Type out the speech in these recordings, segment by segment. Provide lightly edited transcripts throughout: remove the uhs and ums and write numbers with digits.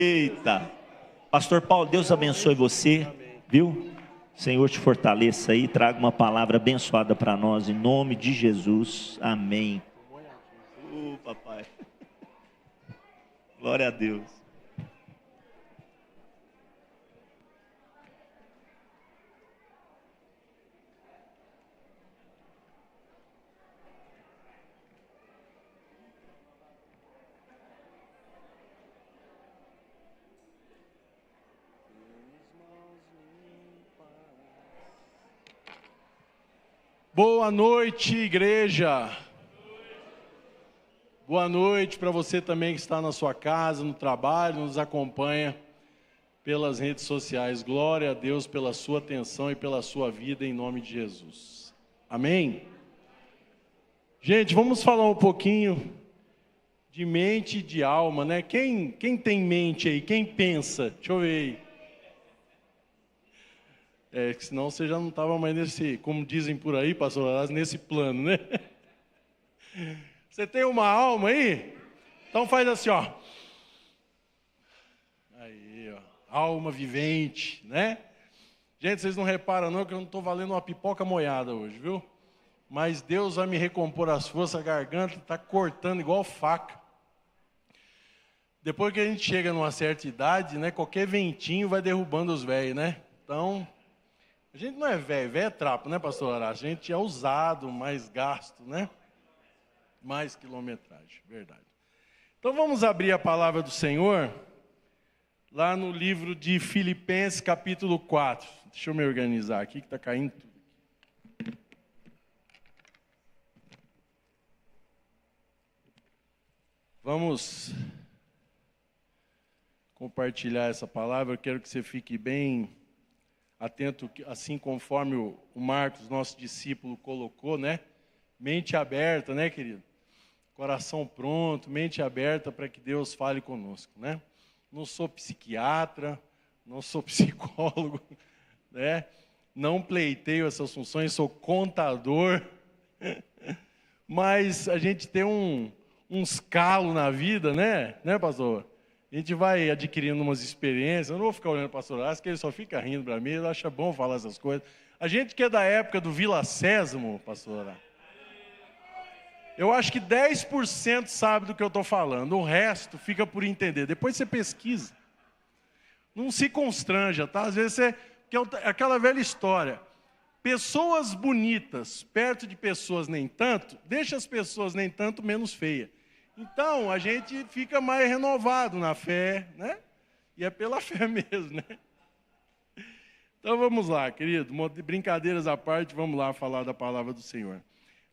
Eita. Pastor Paulo, Deus abençoe você, viu? Senhor te fortaleça aí, traga uma palavra abençoada para nós, em nome de Jesus. Amém. Papai. Glória a Deus. Boa noite, igreja. Boa noite para você também que está na sua casa, no trabalho, nos acompanha pelas redes sociais. Glória a Deus pela sua atenção e pela sua vida, em nome de Jesus. Amém? Gente, vamos falar um pouquinho de mente e de alma, né? Quem tem mente aí? Quem pensa? Deixa eu ver aí. Senão você já não estava mais nesse, como dizem por aí, pastor, nesse plano, né? Você tem uma alma aí? Então faz assim, ó. Aí, ó. Alma vivente, né? Gente, vocês não reparam não que eu não estou valendo uma pipoca moída hoje, viu? Mas Deus vai me recompor as forças, a garganta está cortando igual faca. Depois que a gente chega numa certa idade, né? Qualquer ventinho vai derrubando os velhos, né? Então... a gente não é velho é trapo, né, pastor Horácio? A gente é usado, mais gasto, né? Mais quilometragem, verdade. Então vamos abrir a palavra do Senhor, lá no livro de Filipenses, capítulo 4. Deixa eu me organizar aqui, que está caindo tudo. Vamos compartilhar essa palavra, eu quero que você fique bem... atento, assim conforme o Marcos, nosso discípulo, colocou, né? Mente aberta, né, querido? Coração pronto, mente aberta para que Deus fale conosco, né? Não sou psiquiatra, não sou psicólogo, né? Não pleiteio essas funções, sou contador. Mas a gente tem uns calos na vida, né? Né, pastor? A gente vai adquirindo umas experiências. Eu não vou ficar olhando para o pastor Horácio, que ele só fica rindo para mim, ele acha bom falar essas coisas. A gente que é da época do Vila Sésamo, pastor Horácio, eu acho que 10% sabe do que eu estou falando, o resto fica por entender. Depois você pesquisa. Não se constranja, tá? Às vezes você... que é aquela velha história. Pessoas bonitas perto de pessoas nem tanto, deixa as pessoas nem tanto menos feias. Então, a gente fica mais renovado na fé, né? E é pela fé mesmo, né? Então, vamos lá, querido. Brincadeiras à parte, vamos lá falar da palavra do Senhor.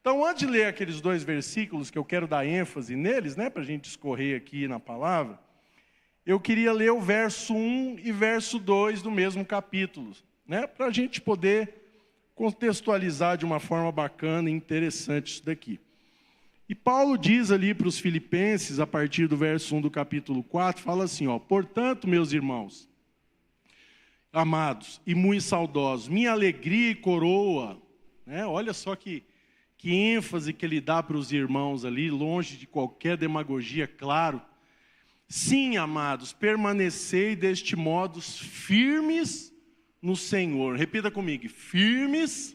Então, antes de ler aqueles 2 versículos que eu quero dar ênfase neles, né? Para a gente escorrer aqui na palavra, eu queria ler o verso 1 e verso 2 do mesmo capítulo, né? Para a gente poder contextualizar de uma forma bacana e interessante isso daqui. E Paulo diz ali para os filipenses, a partir do verso 1 do capítulo 4, fala assim, ó: portanto, meus irmãos, amados e muito saudosos, minha alegria e coroa, né? Olha só que ênfase que ele dá para os irmãos ali, longe de qualquer demagogia, claro. Sim, amados, permanecei deste modo firmes no Senhor. Repita comigo, firmes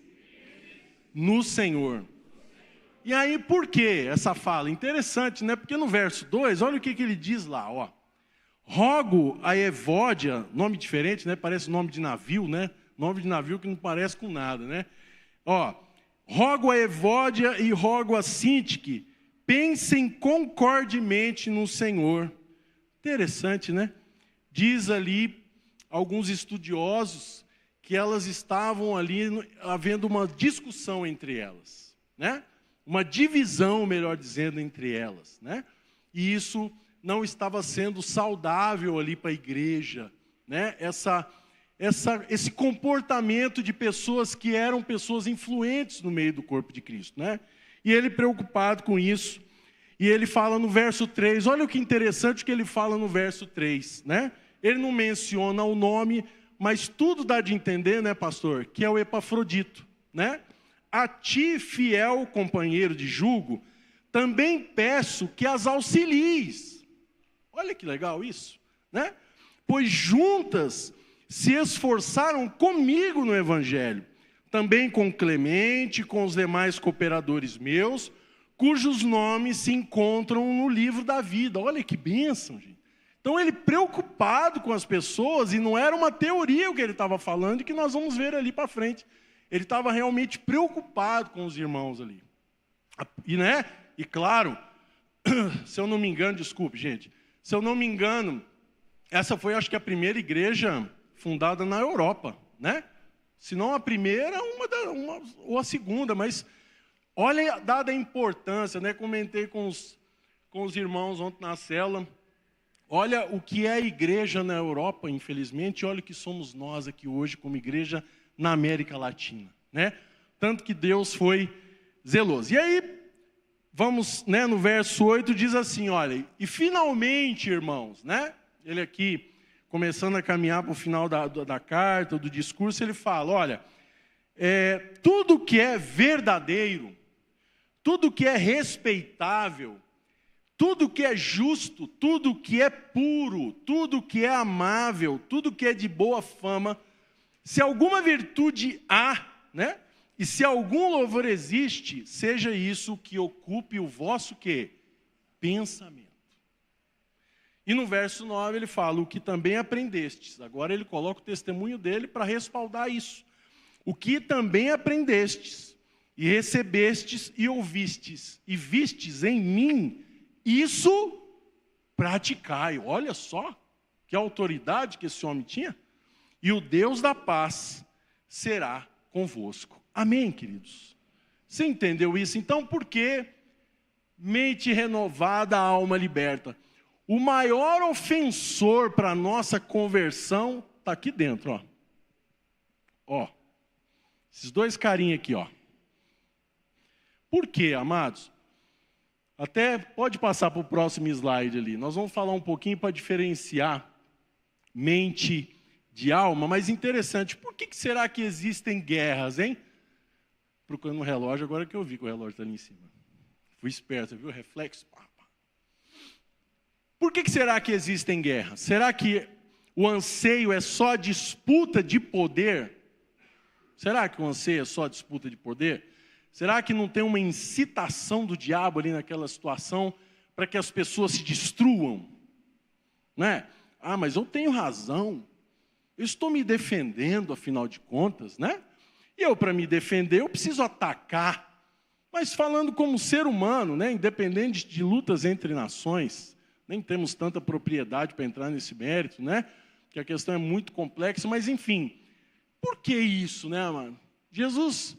no Senhor. E aí, por que essa fala? Interessante, né? Porque no verso 2, olha o que ele diz lá, ó. Rogo a Evódia, nome diferente, né? Parece nome de navio, né? Nome de navio que não parece com nada, né? Ó, rogo a Evódia e rogo a Sintique, pensem concordemente no Senhor. Interessante, né? Diz ali alguns estudiosos que elas estavam ali havendo uma discussão entre elas, né? Uma divisão, melhor dizendo, entre elas, né? E isso não estava sendo saudável ali para a igreja, né? Esse comportamento de pessoas que eram pessoas influentes no meio do corpo de Cristo, né? E ele preocupado com isso, e ele fala no verso 3, olha o que interessante que ele fala no verso 3, né? Ele não menciona o nome, mas tudo dá de entender, né, pastor, que é o Epafrodito, né? A ti, fiel companheiro de jugo, também peço que as auxilies. Olha que legal isso, né? pois juntas se esforçaram comigo no Evangelho, também com Clemente, com os demais cooperadores meus, cujos nomes se encontram no livro da vida. Olha que bênção, gente. Então ele preocupado com as pessoas, e não era uma teoria o que ele estava falando, e que nós vamos ver ali para frente. Ele estava realmente preocupado com os irmãos ali. E claro, se eu não me engano, desculpe, gente, se eu não me engano, essa foi, acho que, a primeira igreja fundada na Europa, né? Se não a primeira, ou a segunda, mas olha, dada a importância, né? Comentei com os irmãos ontem na célula, olha o que é a igreja na Europa, infelizmente, e olha o que somos nós aqui hoje como igreja na América Latina, né? Tanto que Deus foi zeloso. E aí, vamos, né, no verso 8, diz assim, olha, e finalmente, irmãos, né? Ele aqui, começando a caminhar para o final da carta, do discurso, ele fala, olha, tudo que é verdadeiro, tudo que é respeitável, tudo que é justo, tudo que é puro, tudo que é amável, tudo que é de boa fama, se alguma virtude há, né? E se algum louvor existe, seja isso que ocupe o vosso quê? Pensamento. E no verso 9 ele fala, o que também aprendestes. Agora ele coloca o testemunho dele para respaldar isso. O que também aprendestes, e recebestes, e ouvistes, e vistes em mim, isso praticai. Olha só que autoridade que esse homem tinha. E o Deus da paz será convosco. Amém, queridos? Você entendeu isso? Então, por que mente renovada, alma liberta? O maior ofensor para a nossa conversão está aqui dentro, ó. Ó, esses dois carinhos aqui, ó. Por quê, amados? Até pode passar para o próximo slide ali. Nós vamos falar um pouquinho para diferenciar mente de alma, mas interessante. Por que será que existem guerras, hein? Procurando um relógio, agora que eu vi que o relógio está ali em cima. Fui esperto, viu? Reflexo. Por que será que existem guerras? Será que o anseio é só disputa de poder? Será que o anseio é só disputa de poder? Será que não tem uma incitação do diabo ali naquela situação para que as pessoas se destruam? Né? Ah, mas eu tenho razão. Eu estou me defendendo, afinal de contas, né? E eu, para me defender, eu preciso atacar. Mas falando como ser humano, né? Independente de lutas entre nações, nem temos tanta propriedade para entrar nesse mérito, né? Que a questão é muito complexa, mas enfim. Por que isso, né, mano? Jesus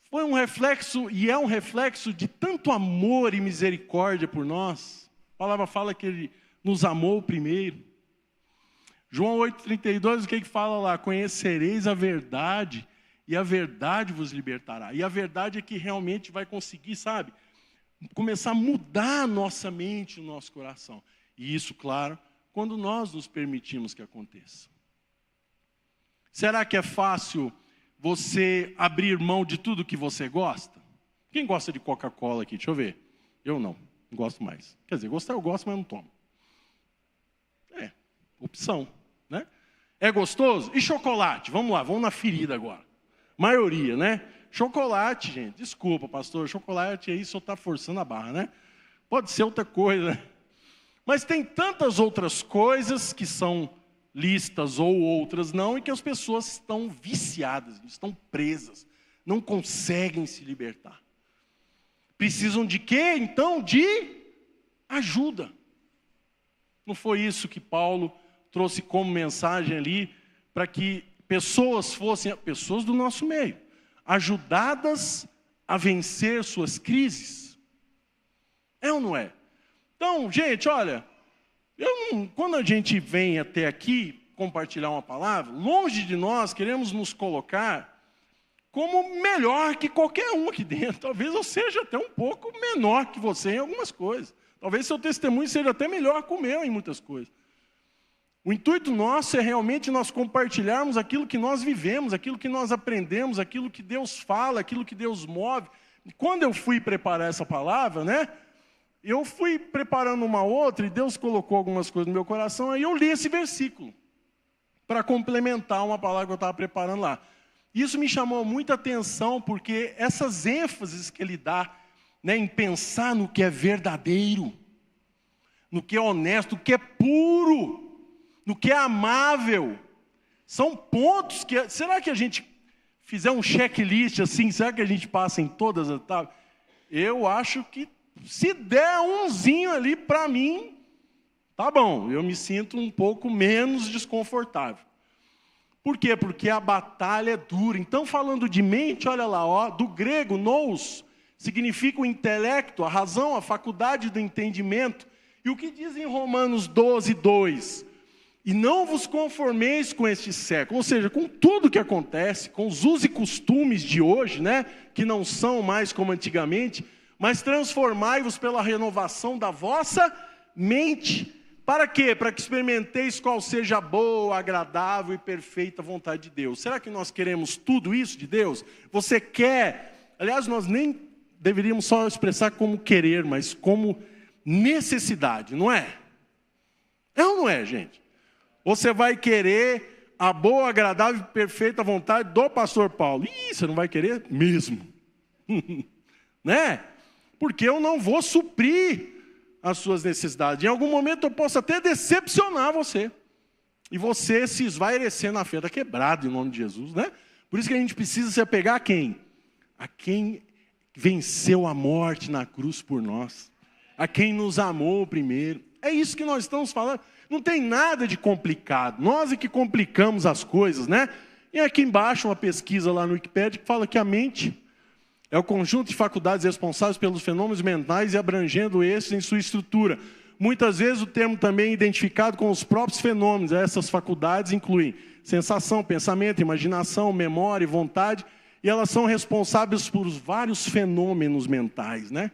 foi um reflexo, e é um reflexo de tanto amor e misericórdia por nós. A palavra fala que Ele nos amou primeiro. João 8,32, o que fala lá? Conhecereis a verdade, e a verdade vos libertará. E a verdade é que realmente vai conseguir, sabe, começar a mudar a nossa mente, o nosso coração. E isso, claro, quando nós nos permitimos que aconteça. Será que é fácil você abrir mão de tudo que você gosta? Quem gosta de Coca-Cola aqui? Deixa eu ver. Eu não gosto mais. Quer dizer, gostar eu gosto, mas não tomo. Opção, né? É gostoso? E chocolate? Vamos lá, vamos na ferida agora. Maioria, né? Chocolate, gente, desculpa, pastor, chocolate aí só está forçando a barra, né? Pode ser outra coisa, né? Mas tem tantas outras coisas que são listas ou outras não, e que as pessoas estão viciadas, estão presas, não conseguem se libertar. Precisam de quê, então? De ajuda. Não foi isso que Paulo trouxe como mensagem ali, para que pessoas fossem, pessoas do nosso meio, ajudadas a vencer suas crises? É ou não é? Então, gente, olha, quando a gente vem até aqui compartilhar uma palavra, longe de nós queremos nos colocar como melhor que qualquer um aqui dentro. Talvez eu seja até um pouco menor que você em algumas coisas. Talvez seu testemunho seja até melhor que o meu em muitas coisas. O intuito nosso é realmente nós compartilharmos aquilo que nós vivemos, aquilo que nós aprendemos, aquilo que Deus fala, aquilo que Deus move. E quando eu fui preparar essa palavra, né? Eu fui preparando uma outra e Deus colocou algumas coisas no meu coração, aí eu li esse versículo. para complementar uma palavra que eu estava preparando lá. Isso me chamou muita atenção, porque essas ênfases que ele dá, né, em pensar no que é verdadeiro, no que é honesto, no que é puro, no que é amável, são pontos que... Será que a gente fizer um checklist assim, será que a gente passa em todas as etapas? Eu acho que se der umzinho ali para mim, tá bom, eu me sinto um pouco menos desconfortável. Por quê? Porque a batalha é dura. Então, falando de mente, olha lá, ó, do grego, nous, significa o intelecto, a razão, a faculdade do entendimento. E o que diz em Romanos 12, 2? E não vos conformeis com este século, ou seja, com tudo que acontece, com os usos e costumes de hoje, né, que não são mais como antigamente, mas transformai-vos pela renovação da vossa mente. Para quê? Para que experimenteis qual seja a boa, agradável e perfeita vontade de Deus. Será que nós queremos tudo isso de Deus? Você quer? Aliás, nós nem deveríamos só expressar como querer, mas como necessidade, não é? É ou não é, gente? Você vai querer a boa, agradável e perfeita vontade do pastor Paulo. Ih, você não vai querer mesmo. Né? Porque eu não vou suprir as suas necessidades. Em algum momento eu posso até decepcionar você. E você se esvairecer na fé. Está quebrado em nome de Jesus, né? Por isso que a gente precisa se apegar a quem? A quem venceu a morte na cruz por nós. A quem nos amou primeiro. É isso que nós estamos falando. Não tem nada de complicado. Nós é que complicamos as coisas, né? E aqui embaixo uma pesquisa lá no Wikipedia que fala que a mente é o conjunto de faculdades responsáveis pelos fenômenos mentais e abrangendo esses em sua estrutura. Muitas vezes o termo também é identificado com os próprios fenômenos. Essas faculdades incluem sensação, pensamento, imaginação, memória e vontade. E elas são responsáveis por vários fenômenos mentais, né?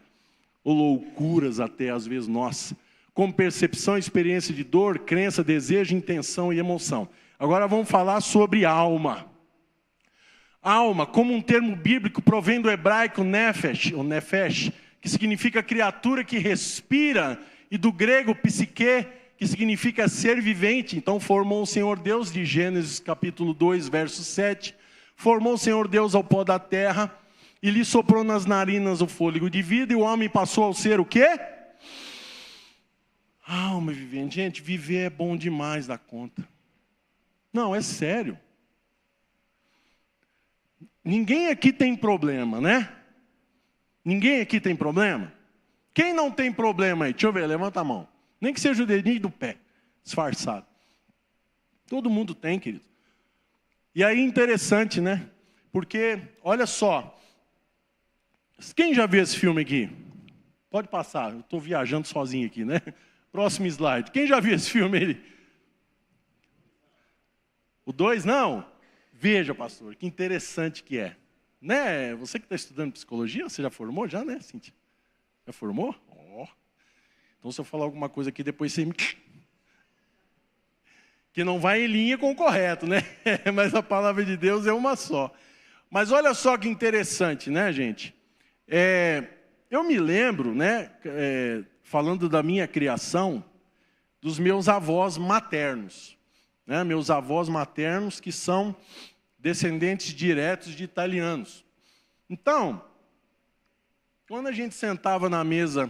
Ou loucuras até, às vezes, nossa. Como percepção, experiência de dor, crença, desejo, intenção e emoção. Agora vamos falar sobre alma. Alma, como um termo bíblico, provém do hebraico nefesh, ou nefesh, que significa criatura que respira, e do grego psique, que significa ser vivente. Então formou o Senhor Deus, de Gênesis capítulo 2, verso 7, formou o Senhor Deus ao pó da terra, e lhe soprou nas narinas o fôlego de vida, e o homem passou a ser o quê? Alma vivente. Gente, viver é bom demais da conta. Não, é sério. Ninguém aqui tem problema, né? Ninguém aqui tem problema? Quem não tem problema aí? Deixa eu ver, levanta a mão. Nem que seja o dedinho do pé, disfarçado. Todo mundo tem, querido. E aí interessante, né? Porque, olha só. Quem já viu esse filme aqui? Pode passar, eu estou viajando sozinho aqui, né? Próximo slide. Quem já viu esse filme aí? O 2, não? Veja, pastor, que interessante que é. Né? Você que está estudando psicologia, você já formou já, né, Cíntia? Já formou? Oh. Então, se eu falar alguma coisa aqui, depois você me... Que não vai em linha com o correto, né? Mas a palavra de Deus é uma só. Mas olha só que interessante, né, gente? Eu me lembro, né, falando da minha criação, dos meus avós maternos. Né, meus avós maternos que são descendentes diretos de italianos. Então, quando a gente sentava na mesa,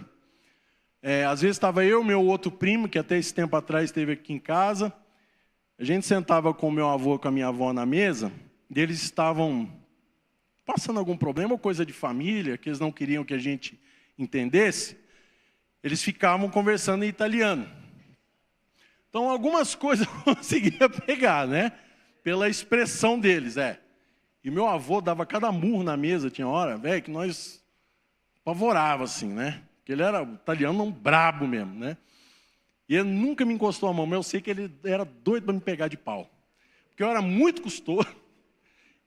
às vezes estava eu e meu outro primo, que até esse tempo atrás esteve aqui em casa, a gente sentava com o meu avô e com a minha avó na mesa, e eles estavam passando algum problema ou coisa de família, que eles não queriam que a gente entendesse, eles ficavam conversando em italiano. Então, algumas coisas eu conseguia pegar, né? Pela expressão deles, E meu avô dava cada murro na mesa, tinha hora, velho, que nós apavorava assim, né? Porque ele era italiano, um brabo mesmo, né? E ele nunca me encostou a mão, mas eu sei que ele era doido para me pegar de pau. Porque eu era muito custoso,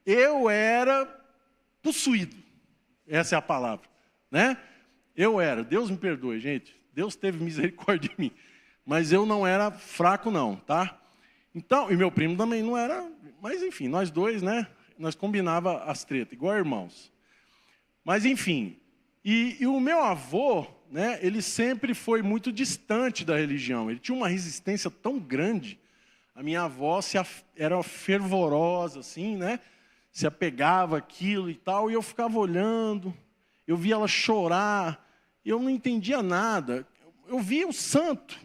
eu era possuído. Essa é a palavra, né? Eu era, Deus me perdoe, gente. Deus teve misericórdia de mim. Mas eu não era fraco não, tá? Então, e meu primo também não era, mas enfim, nós dois, né? Nós combinava as tretas, igual irmãos. Mas enfim, e o meu avô, né? Ele sempre foi muito distante da religião. Ele tinha uma resistência tão grande A minha avó era fervorosa, assim, né? Se apegava àquilo e tal, e eu ficava olhando, eu via ela chorar, e eu não entendia nada. Eu via o santo,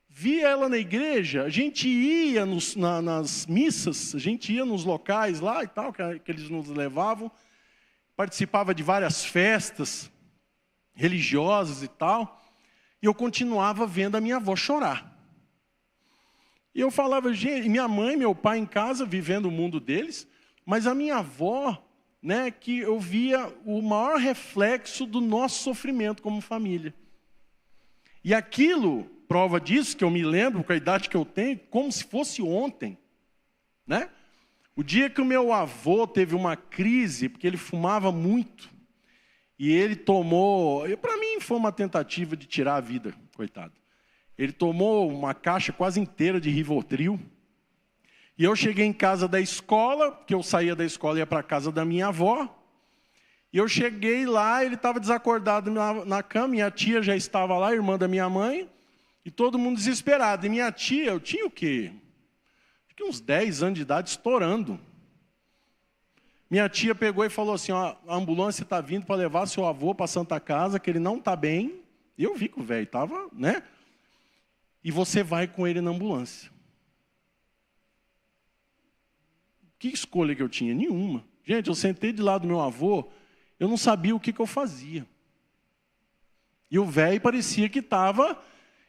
via ela na igreja, a gente ia nas missas, a gente ia nos locais lá e tal, que eles nos levavam, participava de várias festas religiosas e tal, e eu continuava vendo a minha avó chorar. E eu falava, gente, minha mãe e meu pai em casa, vivendo o mundo deles, mas a minha avó, né, que eu via o maior reflexo do nosso sofrimento como família. E aquilo, prova disso, que eu me lembro, com a idade que eu tenho, como se fosse ontem, né? O dia que o meu avô teve uma crise, porque ele fumava muito, e ele tomou, para mim foi uma tentativa de tirar a vida, coitado. Ele tomou uma caixa quase inteira de Rivotril, e eu cheguei em casa da escola, porque eu saía da escola e ia para a casa da minha avó, e eu cheguei lá, ele estava desacordado na cama, minha tia já estava lá, irmã da minha mãe, e todo mundo desesperado. E minha tia, eu tinha o quê? Acho que uns 10 anos de idade, estourando. Minha tia pegou e falou assim, ó, a ambulância está vindo para levar seu avô para a Santa Casa, que ele não está bem. E eu vi que o velho estava, né? E você vai com ele na ambulância. Que escolha que eu tinha? Nenhuma. Gente, eu sentei de lado do meu avô, eu não sabia o que eu fazia. E o velho parecia que estava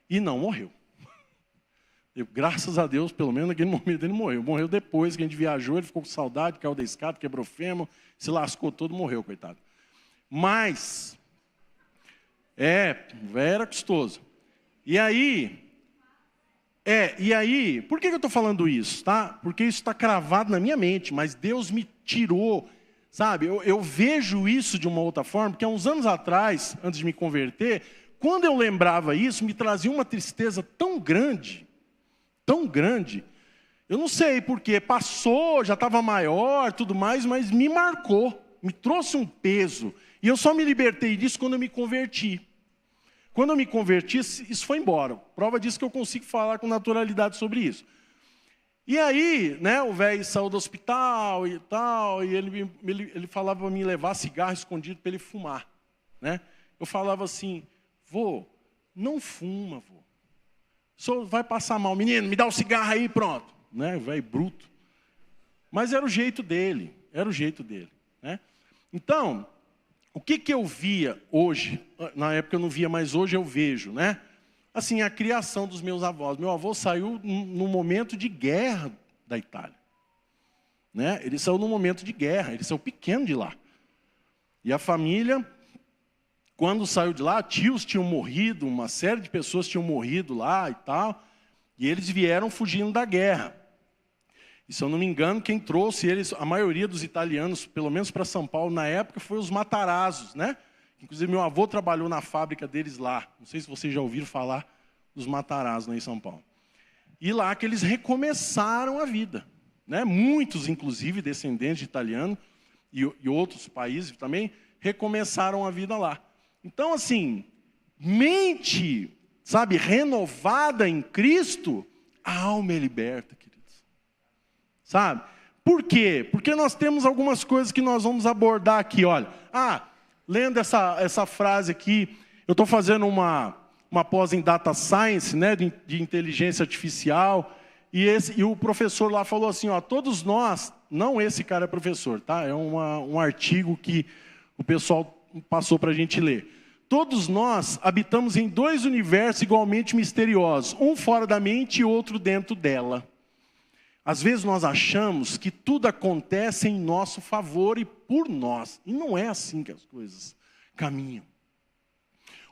e não morreu. Graças a Deus, pelo menos naquele momento ele morreu. Morreu depois que a gente viajou, ele ficou com saudade, caiu da escada, quebrou o fêmur, se lascou todo, morreu, coitado. Mas, o velho era custoso. E aí, por que eu estou falando isso? Tá? Porque isso está cravado na minha mente, mas Deus me tirou, sabe? Eu vejo isso de uma outra forma, porque há uns anos atrás, antes de me converter, quando eu lembrava isso, me trazia uma tristeza tão grande, eu não sei porque, passou, já estava maior, tudo mais, mas me marcou, me trouxe um peso, e eu só me libertei disso quando eu me converti. Quando eu me converti, isso foi embora. Prova disso que eu consigo falar com naturalidade sobre isso. E aí, né, o velho saiu do hospital e tal, e ele falava para mim levar cigarro escondido para ele fumar. Né? Eu falava assim, vô, não fuma, vô. O senhor vai passar mal. Menino, me dá o cigarro aí, pronto. Né, o velho bruto. Mas era o jeito dele, Né? Então, o que eu via hoje, na época eu não via, mas hoje eu vejo, né? Assim, a criação dos meus avós. Meu avô saiu num momento de guerra da Itália. Né? Ele saiu num momento de guerra, ele saiu pequeno de lá. E a família, quando saiu de lá, tios tinham morrido, uma série de pessoas tinham morrido lá e tal. E eles vieram fugindo da guerra. E se eu não me engano, quem trouxe eles, a maioria dos italianos, pelo menos para São Paulo na época, foi os Matarazos, né? Inclusive, meu avô trabalhou na fábrica deles lá. Não sei se vocês já ouviram falar dos Matarazos, né, em São Paulo. E lá que eles recomeçaram a vida. Né? Muitos, inclusive, descendentes de italiano e outros países também, recomeçaram a vida lá. Então, assim, mente, sabe, renovada em Cristo, a alma é liberta, queridos. Sabe? Por quê? Porque nós temos algumas coisas que nós vamos abordar aqui, olha. Lendo essa frase aqui, eu estou fazendo uma pós em Data Science, né, de inteligência artificial, e o professor lá falou assim, ó, todos nós, não esse cara é professor, tá? É um artigo que o pessoal passou para a gente ler. Todos nós habitamos em 2 universos igualmente misteriosos, um fora da mente e outro dentro dela. Às vezes nós achamos que tudo acontece em nosso favor e por nós. E não é assim que as coisas caminham.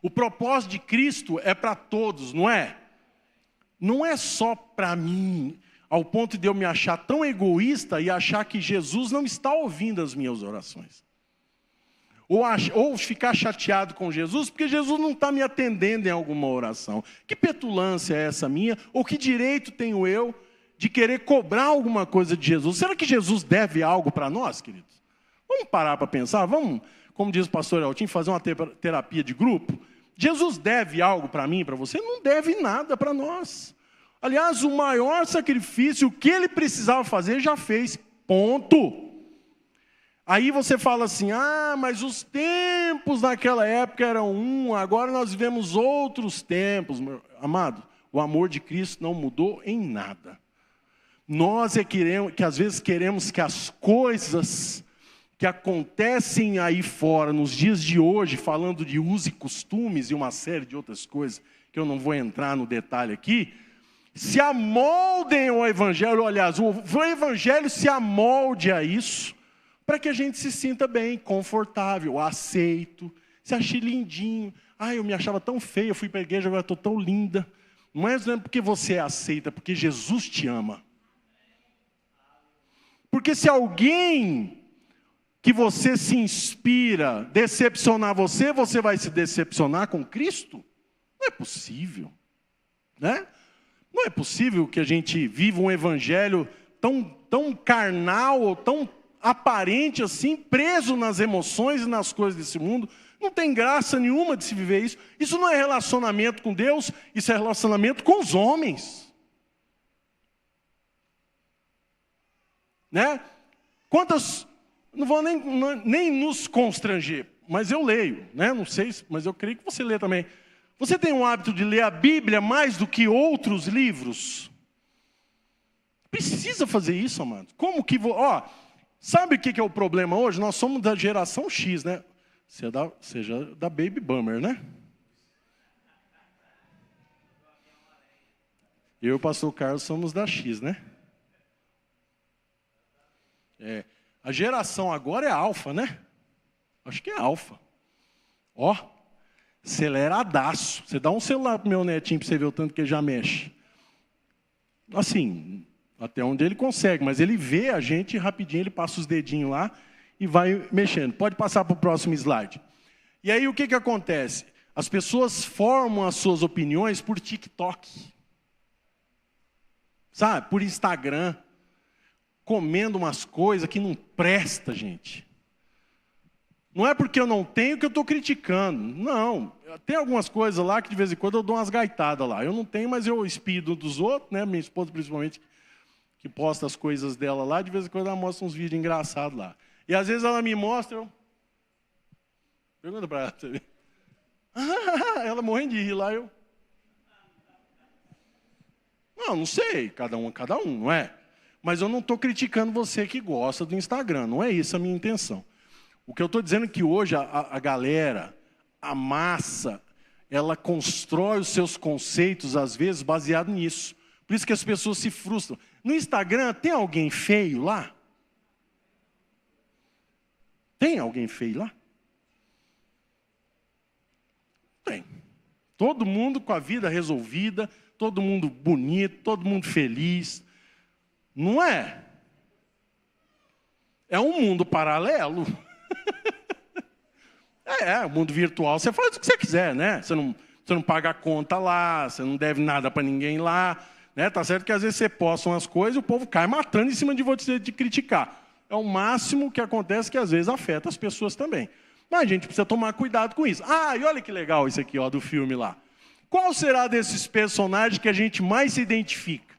O propósito de Cristo é para todos, não é? Não é só para mim, ao ponto de eu me achar tão egoísta e achar que Jesus não está ouvindo as minhas orações. Ou ficar chateado com Jesus, porque Jesus não está me atendendo em alguma oração. Que petulância é essa minha? Ou que direito tenho eu de querer cobrar alguma coisa de Jesus? Será que Jesus deve algo para nós, queridos? Vamos parar para pensar? Vamos, como diz o pastor Eltinho, fazer uma terapia de grupo? Jesus deve algo para mim, para você? Não deve nada para nós. Aliás, o maior sacrifício, o que ele precisava fazer, já fez. Ponto. Aí você fala assim, mas os tempos naquela época eram agora nós vivemos outros tempos. Meu amado, o amor de Cristo não mudou em nada. Nós que às vezes queremos que as coisas que acontecem aí fora, nos dias de hoje, falando de usos e costumes e uma série de outras coisas, que eu não vou entrar no detalhe aqui, se amoldem ao Evangelho, aliás, o Evangelho se amolde a isso, para que a gente se sinta bem, confortável, aceito, se ache lindinho. Eu me achava tão feia, eu fui para a igreja, agora estou tão linda. Não é porque você é aceita, é porque Jesus te ama. Porque se alguém que você se inspira decepcionar você, você vai se decepcionar com Cristo? Não é possível, né? Não é possível que a gente viva um evangelho tão carnal ou tão aparente assim, preso nas emoções e nas coisas desse mundo. Não tem graça nenhuma de se viver isso. Isso não é relacionamento com Deus, isso é relacionamento com os homens. Né? Quantas... Não vou nem nos constranger, mas eu leio, né? Não sei, mas eu creio que você lê também. Você tem o hábito de ler a Bíblia mais do que outros livros? Precisa fazer isso, amado. Como que... sabe o que é o problema hoje? Nós somos da geração X, né? Seja da Baby Boomer, né? Eu e o pastor Carlos somos da X, né? A geração agora é alfa, né? Acho que é alfa. Aceleradaço. Você dá um celular pro meu netinho para você ver o tanto que ele já mexe. Assim, até onde ele consegue, mas ele vê a gente rapidinho, ele passa os dedinhos lá e vai mexendo. Pode passar para o próximo slide. E aí o que acontece? As pessoas formam as suas opiniões por TikTok. Sabe? Por Instagram. Comendo umas coisas que não presta, gente. Não é porque eu não tenho que eu estou criticando. Não. Tem algumas coisas lá que de vez em quando eu dou umas gaitadas lá. Eu não tenho, mas eu espido dos outros, né? Minha esposa principalmente, que posta as coisas dela lá, de vez em quando ela mostra uns vídeos engraçados lá. E às vezes ela me mostra... Pergunta para ela, você vê. Ela morrendo de rir lá, eu... Não sei, cada um, não é? Mas eu não estou criticando você que gosta do Instagram, não é isso a minha intenção. O que eu estou dizendo é que hoje a galera, a massa, ela constrói os seus conceitos, às vezes, baseado nisso. Por isso que as pessoas se frustram. No Instagram, tem alguém feio lá? Tem alguém feio lá? Tem. Todo mundo com a vida resolvida, todo mundo bonito, todo mundo feliz. Não é? É um mundo paralelo. O mundo virtual, você faz o que você quiser, né? Você não paga a conta lá, você não deve nada para ninguém lá. Né? Tá certo que às vezes você posta umas coisas e o povo cai matando em cima de você de criticar. É o máximo que acontece que às vezes afeta as pessoas também. Mas a gente precisa tomar cuidado com isso. E olha que legal isso aqui, do filme lá. Qual será desses personagens que a gente mais se identifica?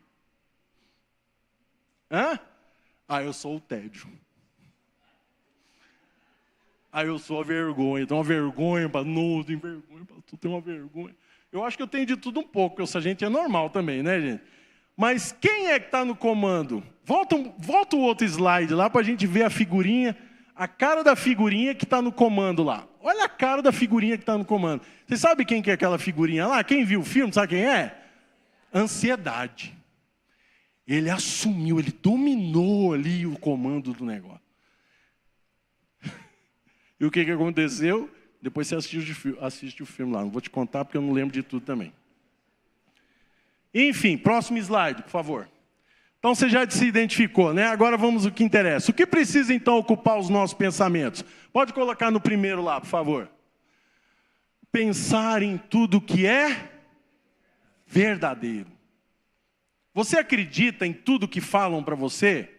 Eu sou o tédio. Eu sou a vergonha. Eu tenho uma vergonha para tudo, tem vergonha para tudo, tem uma vergonha. Eu acho que eu tenho de tudo um pouco, porque a gente é normal também, né, gente? Mas quem é que está no comando? Volta o outro slide lá para a gente ver a figurinha, a cara da figurinha que está no comando lá. Olha a cara da figurinha que está no comando. Você sabe quem que é aquela figurinha lá? Quem viu o filme, sabe quem é? Ansiedade. Ele assumiu, ele dominou ali o comando do negócio. E o que aconteceu? Depois você assiste o filme lá. Não vou te contar porque eu não lembro de tudo também. Enfim, próximo slide, por favor. Então você já se identificou, né? Agora vamos ao que interessa. O que precisa então ocupar os nossos pensamentos? Pode colocar no primeiro lá, por favor. Pensar em tudo que é verdadeiro. Você acredita em tudo que falam para você?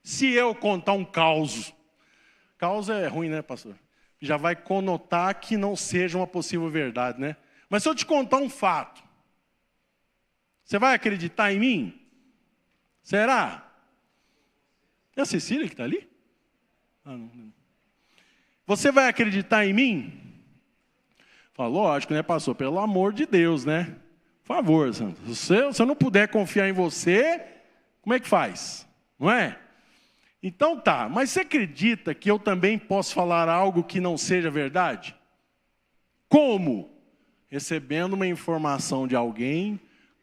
Se eu contar um caos é ruim, né, pastor? Já vai conotar que não seja uma possível verdade, né? Mas se eu te contar um fato, Você vai acreditar em mim? Será? É a Cecília que está ali? Não. Você vai acreditar em mim? Fala, lógico, né, pastor? Pelo amor de Deus, né? Por favor, Santo. Se eu não puder confiar em você, como é que faz? Não é? Então tá, mas você acredita que eu também posso falar algo que não seja verdade? Como? Recebendo uma informação de alguém,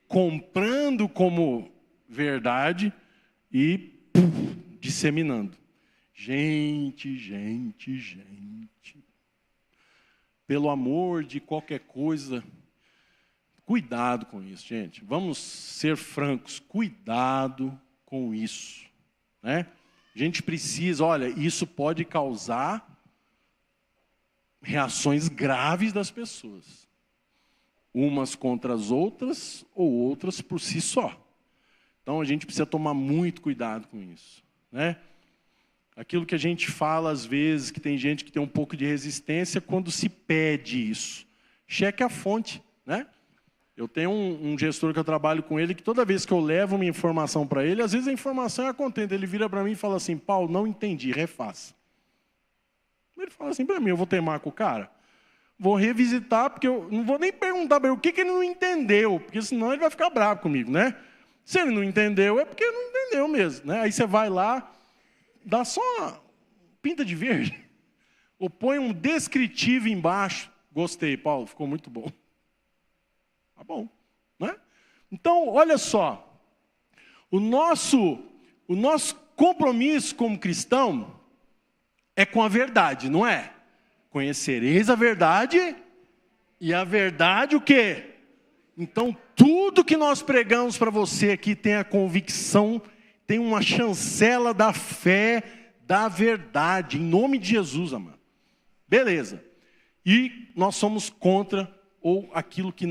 comprando como verdade e disseminando. Gente. Pelo amor de qualquer coisa, cuidado com isso, gente. Vamos ser francos, cuidado com isso, né? A gente precisa, olha, isso pode causar reações graves das pessoas. Umas contra as outras, ou outras por si só. Então a gente precisa tomar muito cuidado com isso, né? Aquilo que a gente fala às vezes, que tem gente que tem um pouco de resistência quando se pede isso. Cheque a fonte, né? Eu tenho um gestor que eu trabalho com ele, que toda vez que eu levo uma informação para ele, às vezes a informação é contente. Ele vira para mim e fala assim, Paulo, não entendi, refaça. Ele fala assim para mim, eu vou teimar com o cara? Vou revisitar, porque eu não vou nem perguntar para ele o que ele não entendeu, porque senão ele vai ficar bravo comigo, né? Se ele não entendeu, é porque não entendeu mesmo, né? Aí você vai lá, dá só uma pinta de verde, ou põe um descritivo embaixo. Gostei, Paulo, ficou muito bom. Tá bom, né? Então, olha só, o nosso compromisso como cristão é com a verdade, não é? Conhecereis a verdade, e a verdade o quê? Então, tudo que nós pregamos para você aqui tem a convicção, tem uma chancela da fé, da verdade, em nome de Jesus, amado. Beleza. E nós somos contra ou aquilo que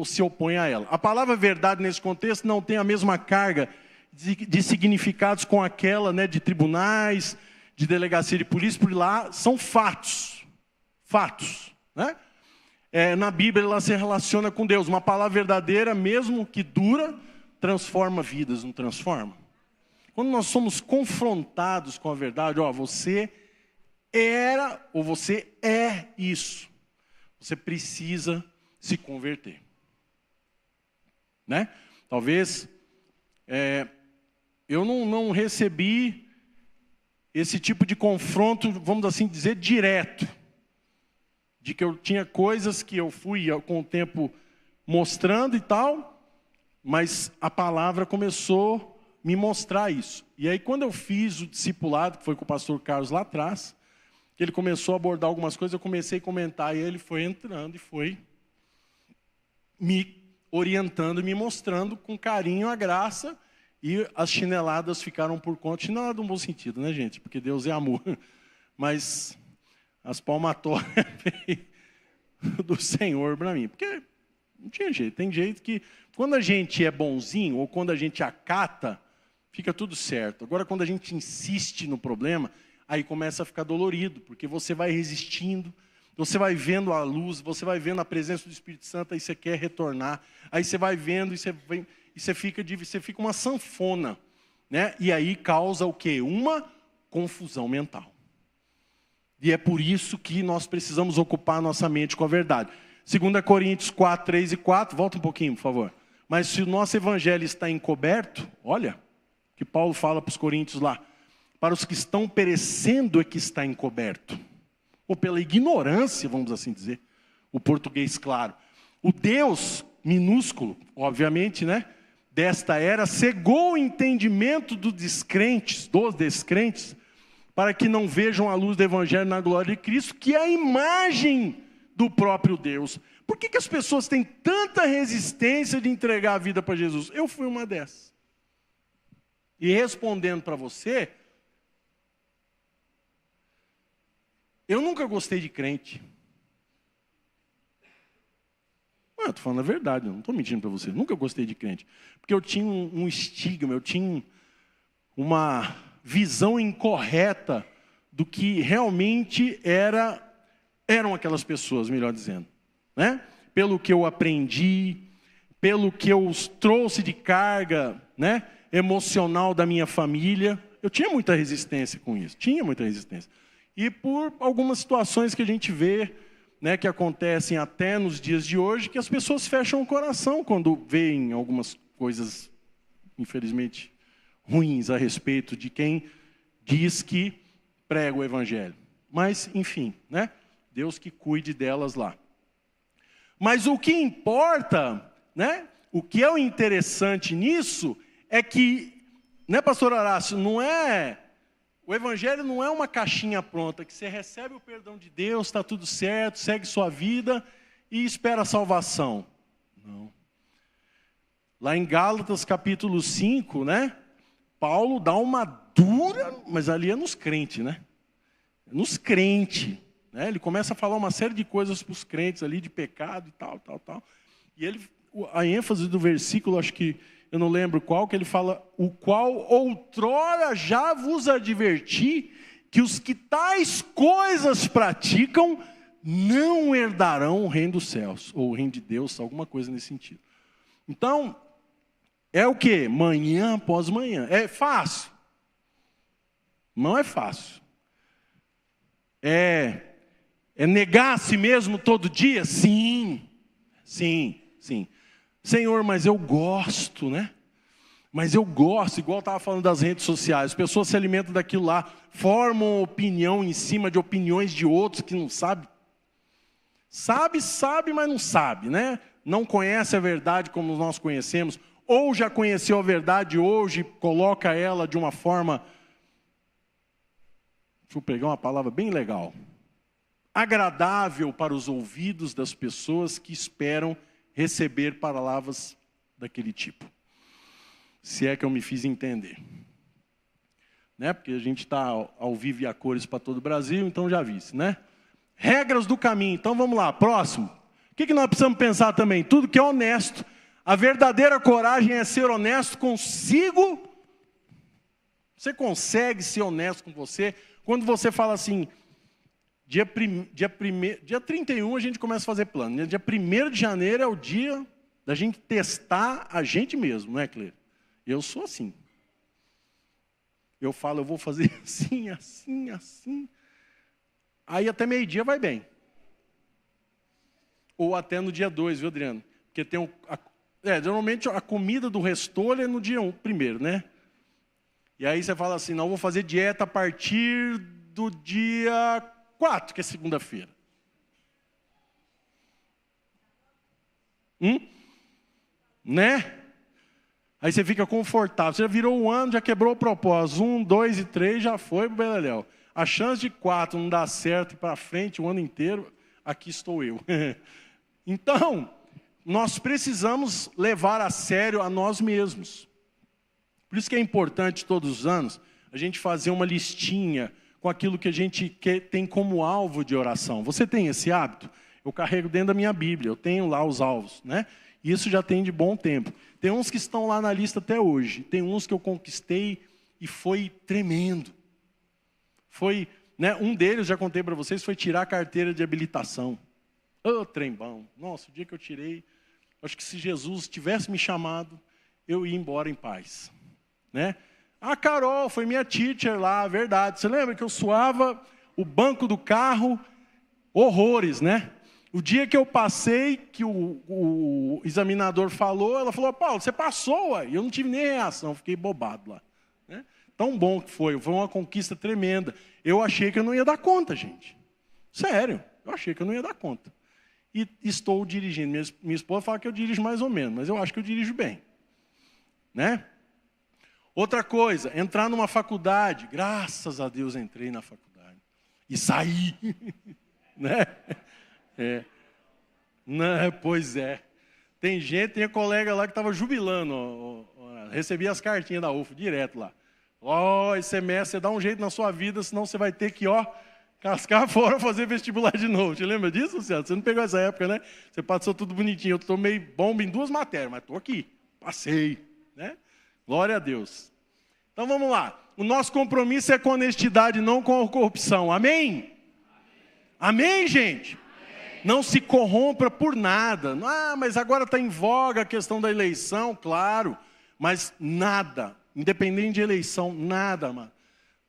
se opõe a ela. A palavra verdade nesse contexto não tem a mesma carga de significados com aquela, né, de tribunais, de delegacia de polícia, por lá são fatos. Fatos, né? Na Bíblia ela se relaciona com Deus. Uma palavra verdadeira, mesmo que dura, transforma vidas, não transforma? Quando nós somos confrontados com a verdade, você era ou você é isso, você precisa se converter, né? Talvez eu não recebi esse tipo de confronto, vamos assim dizer, direto, de que eu tinha coisas que eu fui com o tempo mostrando e tal, mas a palavra começou a me mostrar isso. E aí quando eu fiz o discipulado, que foi com o pastor Carlos lá atrás, que ele começou a abordar algumas coisas, eu comecei a comentar, e ele foi entrando e foi me orientando, me mostrando com carinho a graça, e as chineladas ficaram por conta, chinelada no bom sentido, né, gente? Porque Deus é amor. Mas as palmatórias do Senhor para mim. Porque não tinha jeito. Tem jeito que, quando a gente é bonzinho, ou quando a gente acata, fica tudo certo. Agora, quando a gente insiste no problema, aí começa a ficar dolorido, porque você vai resistindo, você vai vendo a luz, você vai vendo a presença do Espírito Santo, aí você quer retornar, aí você vai vendo e você fica uma sanfona, né? E aí causa o quê? Uma confusão mental. E é por isso que nós precisamos ocupar a nossa mente com a verdade. 2 Coríntios 4, 3 e 4, volta um pouquinho, por favor. Mas se o nosso evangelho está encoberto, olha, que Paulo fala para os coríntios lá, para os que estão perecendo é que está encoberto. Ou pela ignorância, vamos assim dizer, o português claro. O Deus minúsculo, obviamente, né, desta era, cegou o entendimento dos descrentes, para que não vejam a luz do evangelho na glória de Cristo, que é a imagem do próprio Deus. Por que as pessoas têm tanta resistência de entregar a vida para Jesus? Eu fui uma dessas. E respondendo para você, eu nunca gostei de crente. Eu estou falando a verdade, eu não estou mentindo para você. Nunca gostei de crente. Porque eu tinha um estigma, eu tinha uma visão incorreta do que realmente eram aquelas pessoas, melhor dizendo, né? Pelo que eu aprendi, pelo que eu trouxe de carga, né, emocional da minha família. Eu tinha muita resistência com isso, tinha muita resistência. E por algumas situações que a gente vê, né, que acontecem até nos dias de hoje, que as pessoas fecham o coração quando veem algumas coisas, infelizmente, ruins a respeito de quem diz que prega o evangelho. Mas, enfim, né, Deus que cuide delas lá. Mas o que importa, né, o que é o interessante nisso é que, né, pastor Horácio, o evangelho não é uma caixinha pronta, que você recebe o perdão de Deus, está tudo certo, segue sua vida e espera a salvação. Não. Lá em Gálatas capítulo 5, né, Paulo dá uma dura, mas ali é nos crentes, né? Nos crentes. Né? Ele começa a falar uma série de coisas para os crentes ali, de pecado e tal. E a ênfase do versículo, acho que, eu não lembro qual, que ele fala, o qual outrora já vos adverti, que os que tais coisas praticam, não herdarão o reino dos céus, ou o reino de Deus, alguma coisa nesse sentido. Então, é o quê? Manhã após manhã. É fácil? Não é fácil. É negar a si mesmo todo dia? Sim. Senhor, mas eu gosto, né? Mas eu gosto, igual eu estava falando das redes sociais. As pessoas se alimentam daquilo lá, formam opinião em cima de opiniões de outros que não sabem. Sabe, mas não sabe, né? Não conhece a verdade como nós conhecemos. Ou já conheceu a verdade hoje, coloca ela de uma forma... Deixa eu pegar uma palavra bem legal. Agradável para os ouvidos das pessoas que esperam receber palavras daquele tipo. Se é que eu me fiz entender. Né? Porque a gente está ao vivo e a cores para todo o Brasil, então já vi, né? Regras do caminho. Então vamos lá, próximo. O que nós precisamos pensar também? Tudo que é honesto. A verdadeira coragem é ser honesto consigo. Você consegue ser honesto com você? Quando você fala assim... Dia 31 a gente começa a fazer plano. Dia 1º de janeiro é o dia da gente testar a gente mesmo, não é, Cleide? Eu sou assim. Eu falo, eu vou fazer assim. Aí até meio-dia vai bem. Ou até no dia 2, viu, Adriano? Porque tem geralmente a comida do restolho é no dia 1º, né? E aí você fala assim, não, eu vou fazer dieta a partir do dia 4, que é segunda-feira. Né? Aí você fica confortável. Você já virou um ano, já quebrou o propósito. 1, 2 e 3 já foi pro beleléu. A chance de 4 não dar certo e para frente o ano inteiro, aqui estou eu. Então, nós precisamos levar a sério a nós mesmos. Por isso que é importante todos os anos a gente fazer uma listinha com aquilo que a gente tem como alvo de oração. Você tem esse hábito? Eu carrego dentro da minha Bíblia, eu tenho lá os alvos, né? Isso já tem de bom tempo. Tem uns que estão lá na lista até hoje. Tem uns que eu conquistei e foi tremendo. Foi, né? Um deles, já contei para vocês, foi tirar a carteira de habilitação. Ô, trem bom. Nossa, o dia que eu tirei, acho que se Jesus tivesse me chamado, eu ia embora em paz, né? A Carol foi minha teacher lá, verdade. Você lembra que eu suava o banco do carro, horrores, né? O dia que eu passei, que o examinador falou, ela falou, Paulo, você passou, ué. E eu não tive nem reação, fiquei bobado lá. Né? Tão bom que foi uma conquista tremenda. Eu achei que eu não ia dar conta, gente. Sério, eu achei que eu não ia dar conta. E estou dirigindo. Minha esposa fala que eu dirijo mais ou menos, mas eu acho que eu dirijo bem. Né? Outra coisa, entrar numa faculdade. Graças a Deus entrei na faculdade. E saí. Né? Não, pois é. Tem colega lá que estava jubilando. Recebia as cartinhas da UFO direto lá. Esse semestre você dá um jeito na sua vida, senão você vai ter que, cascar fora fazer vestibular de novo. Te lembra disso, Luciano? Você não pegou essa época, né? Você passou tudo bonitinho. Eu tomei bomba em 2 matérias, mas estou aqui. Passei. Né? Glória a Deus. Então vamos lá. O nosso compromisso é com honestidade, não com corrupção. Amém? Amém, gente? Amém. Não se corrompa por nada. Ah, mas agora está em voga a questão da eleição, claro. Mas nada, independente de eleição, nada, mano.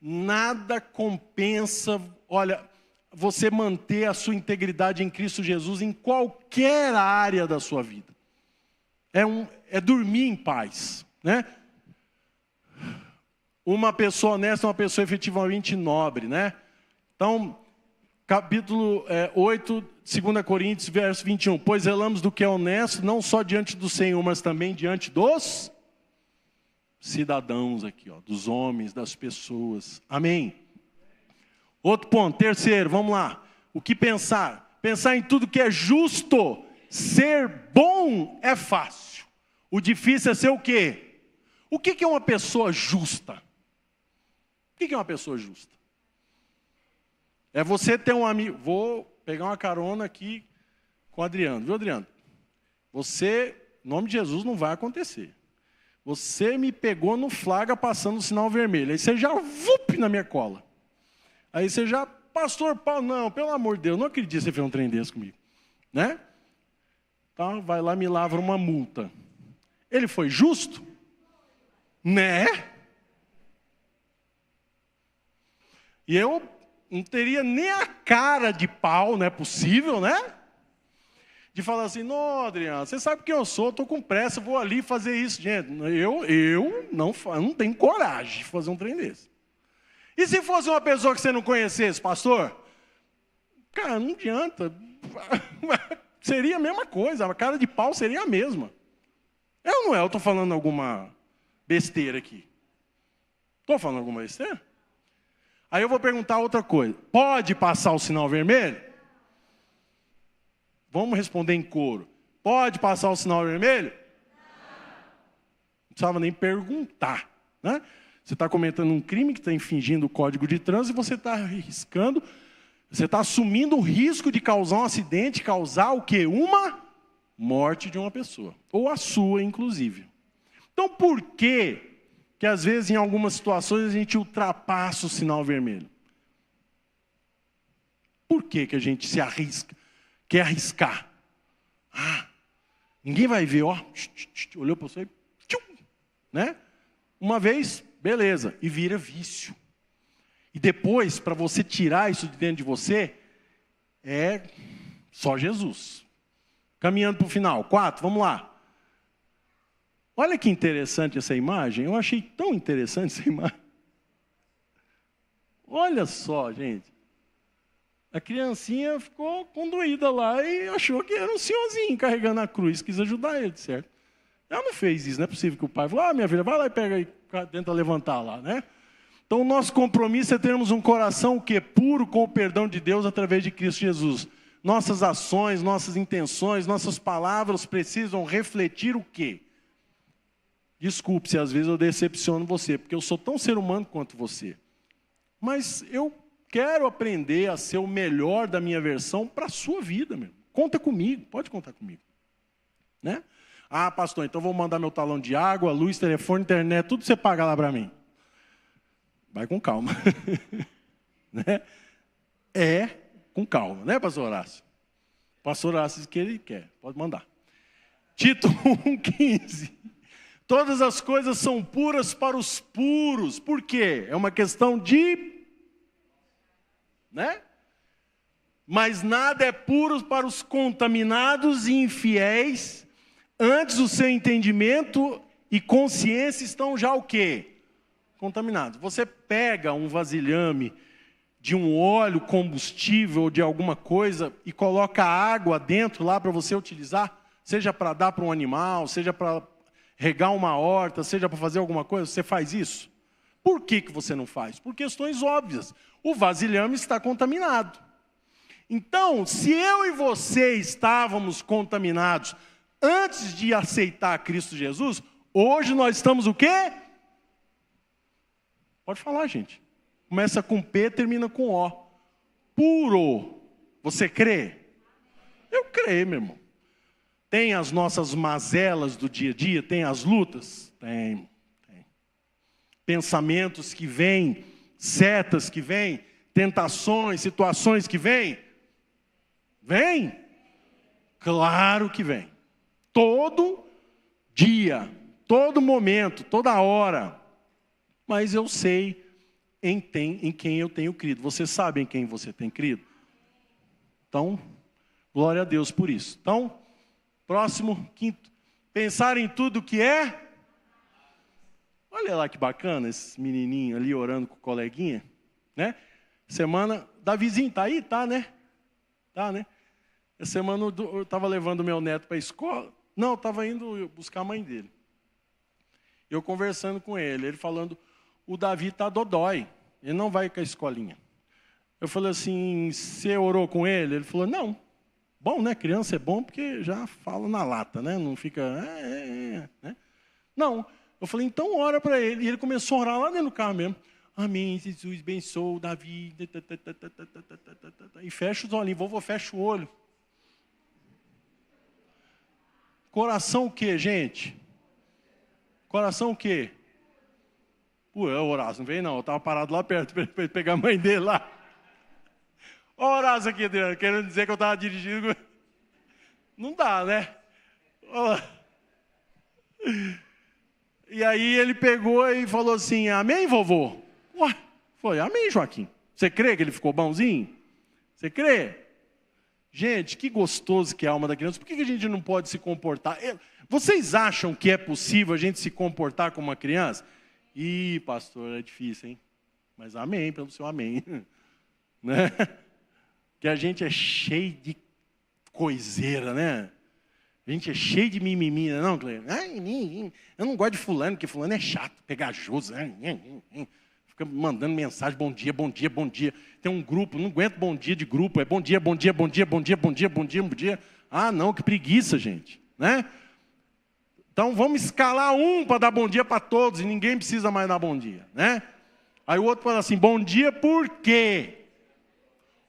Nada compensa, olha, você manter a sua integridade em Cristo Jesus em qualquer área da sua vida. É dormir em paz, né? Uma pessoa honesta é uma pessoa efetivamente nobre, né? Então, capítulo 8, 2 Coríntios, verso 21. Pois zelamos do que é honesto, não só diante do Senhor, mas também diante dos cidadãos aqui, ó, dos homens, das pessoas. Amém? Outro ponto, terceiro, vamos lá. O que pensar? Pensar em tudo que é justo. Ser bom é fácil. O difícil é ser o quê? O que é uma pessoa justa? O que é uma pessoa justa? É você ter um amigo. Vou pegar uma carona aqui com o Adriano. Viu, Adriano? Você, em nome de Jesus, não vai acontecer. Você me pegou no flagra passando o sinal vermelho. Aí você já na minha cola. Aí você já, pastor Paulo, não, pelo amor de Deus, não acredito que você fez um trem desse comigo. Né? Então, vai lá e me lavra uma multa. Ele foi justo? Né? E eu não teria nem a cara de pau, não é possível, né? De falar assim, não, Adriano, você sabe quem eu sou, estou com pressa, vou ali fazer isso. Gente, eu não tenho coragem de fazer um trem desse. E se fosse uma pessoa que você não conhecesse, pastor? Cara, não adianta. Seria a mesma coisa, a cara de pau seria a mesma. Eu não é, eu estou falando alguma besteira aqui. Estou falando alguma besteira? Aí eu vou perguntar outra coisa. Pode passar o sinal vermelho? Vamos responder em coro. Pode passar o sinal vermelho? Não precisava nem perguntar, né? Você está cometendo um crime que está infringindo o código de trânsito e você está arriscando, você está assumindo o risco de causar um acidente, causar o quê? Uma morte de uma pessoa. Ou a sua, inclusive. Então, por que às vezes, em algumas situações, a gente ultrapassa o sinal vermelho? Por que a gente se arrisca? Quer arriscar? Ah, ninguém vai ver, ó. Olhou para você, né? Uma vez, beleza, e vira vício. E depois, para você tirar isso de dentro de você, é só Jesus. Caminhando para o final. 4, vamos lá. Olha que interessante essa imagem. Eu achei tão interessante essa imagem. Olha só, gente. A criancinha ficou condoída lá e achou que era um senhorzinho carregando a cruz. Quis ajudar ele, certo? Ela não fez isso. Não é possível que o pai falou, minha filha, vai lá e pega aí, tenta levantar lá, né? Então, o nosso compromisso é termos um coração o quê? Puro com o perdão de Deus através de Cristo Jesus. Nossas ações, nossas intenções, nossas palavras precisam refletir o quê? Desculpe se às vezes eu decepciono você, porque eu sou tão ser humano quanto você. Mas eu quero aprender a ser o melhor da minha versão para a sua vida, meu. Conta comigo, pode contar comigo. Né? Ah, pastor, então vou mandar meu talão de água, luz, telefone, internet, tudo você paga lá para mim. Vai com calma. Né? Com calma, né, pastor Horácio? Pastor Horácio diz que ele quer, pode mandar. Tito 1,15. Todas as coisas são puras para os puros. Por quê? É uma questão de... né? Mas nada é puro para os contaminados e infiéis. Antes o seu entendimento e consciência estão já o quê? Contaminados. Você pega um vasilhame de um óleo combustível ou de alguma coisa e coloca água dentro lá para você utilizar, seja para dar para um animal, seja para regar uma horta, seja para fazer alguma coisa, você faz isso? Por que você não faz? Por questões óbvias. O vasilhame está contaminado. Então, se eu e você estávamos contaminados antes de aceitar Cristo Jesus, hoje nós estamos o quê? Pode falar, gente. Começa com P, termina com O. Puro. Você crê? Eu creio, meu irmão. Tem as nossas mazelas do dia a dia? Tem as lutas? Tem. Pensamentos que vêm, setas que vêm, tentações, situações que vêm. Vem? Claro que vem. Todo dia, todo momento, toda hora. Mas eu sei em quem eu tenho crido. Você sabe em quem você tem crido? Então, glória a Deus por isso. Então, próximo, quinto. Pensar em tudo que é. Olha lá que bacana esse menininho ali orando com o coleguinha, né? Semana, Davizinho tá aí? Tá, né? Tá, né? Essa semana eu estava levando meu neto para a escola. Não, eu estava indo buscar a mãe dele. Eu conversando com ele falando, o Davi tá dodói, ele não vai com a escolinha. Eu falei assim, você orou com ele? Ele falou, não. Bom, né? Criança é bom porque já fala na lata, né? Não fica... né? Não. Eu falei, então ora para ele. E ele começou a orar lá dentro do carro mesmo. Amém, Jesus, abençoa o Davi. E fecha os olhinhos. Vovô, fecha o olho. Coração o quê, gente? Coração o quê? Pô, é o Horácio, não veio não. Eu estava parado lá perto para ele pegar a mãe dele lá. Ó o Horácio aqui, Adriano, querendo dizer que eu estava dirigindo. Não dá, né? E aí ele pegou e falou assim, amém, vovô? Ué, foi, amém, Joaquim. Você crê que ele ficou bonzinho? Você crê? Gente, que gostoso que é a alma da criança. Por que a gente não pode se comportar? Vocês acham que é possível a gente se comportar como uma criança? Ih, pastor, é difícil, hein? Mas amém, pelo seu amém. Né? Que a gente é cheio de coiseira, né? A gente é cheio de mimimi, não, Cleber? Eu não gosto de fulano, porque fulano é chato, pegajoso. Fica mandando mensagem, bom dia, bom dia, bom dia. Tem um grupo, não aguento bom dia de grupo, é bom dia, bom dia, bom dia, bom dia, bom dia, bom dia, bom dia. Ah, não, que preguiça, gente. Né? Então vamos escalar um para dar bom dia para todos, e ninguém precisa mais dar bom dia. Né? Aí o outro fala assim, bom dia por quê?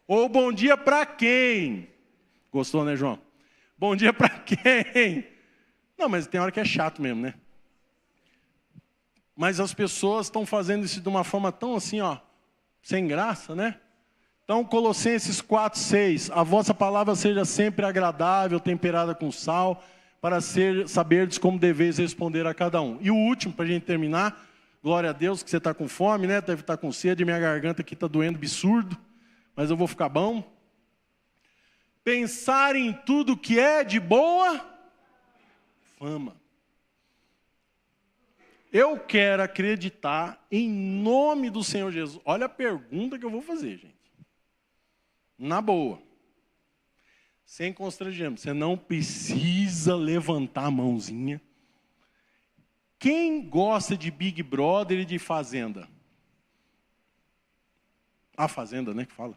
Ou bom dia para quem? Gostou, né, João? Bom dia para quem? Não, mas tem hora que é chato mesmo, né? Mas as pessoas estão fazendo isso de uma forma tão assim, ó, sem graça, né? Então, Colossenses 4:6, a vossa palavra seja sempre agradável, temperada com sal, para saberdes como deveis responder a cada um. E o último, para a gente terminar, glória a Deus que você está com fome, né? Deve estar com sede, minha garganta aqui está doendo absurdo, mas eu vou ficar bom. Pensar em tudo que é de boa fama. Eu quero acreditar em nome do Senhor Jesus. Olha a pergunta que eu vou fazer, gente. Na boa. Sem constrangimento. Você não precisa levantar a mãozinha. Quem gosta de Big Brother e de Fazenda? A Fazenda, né, que fala.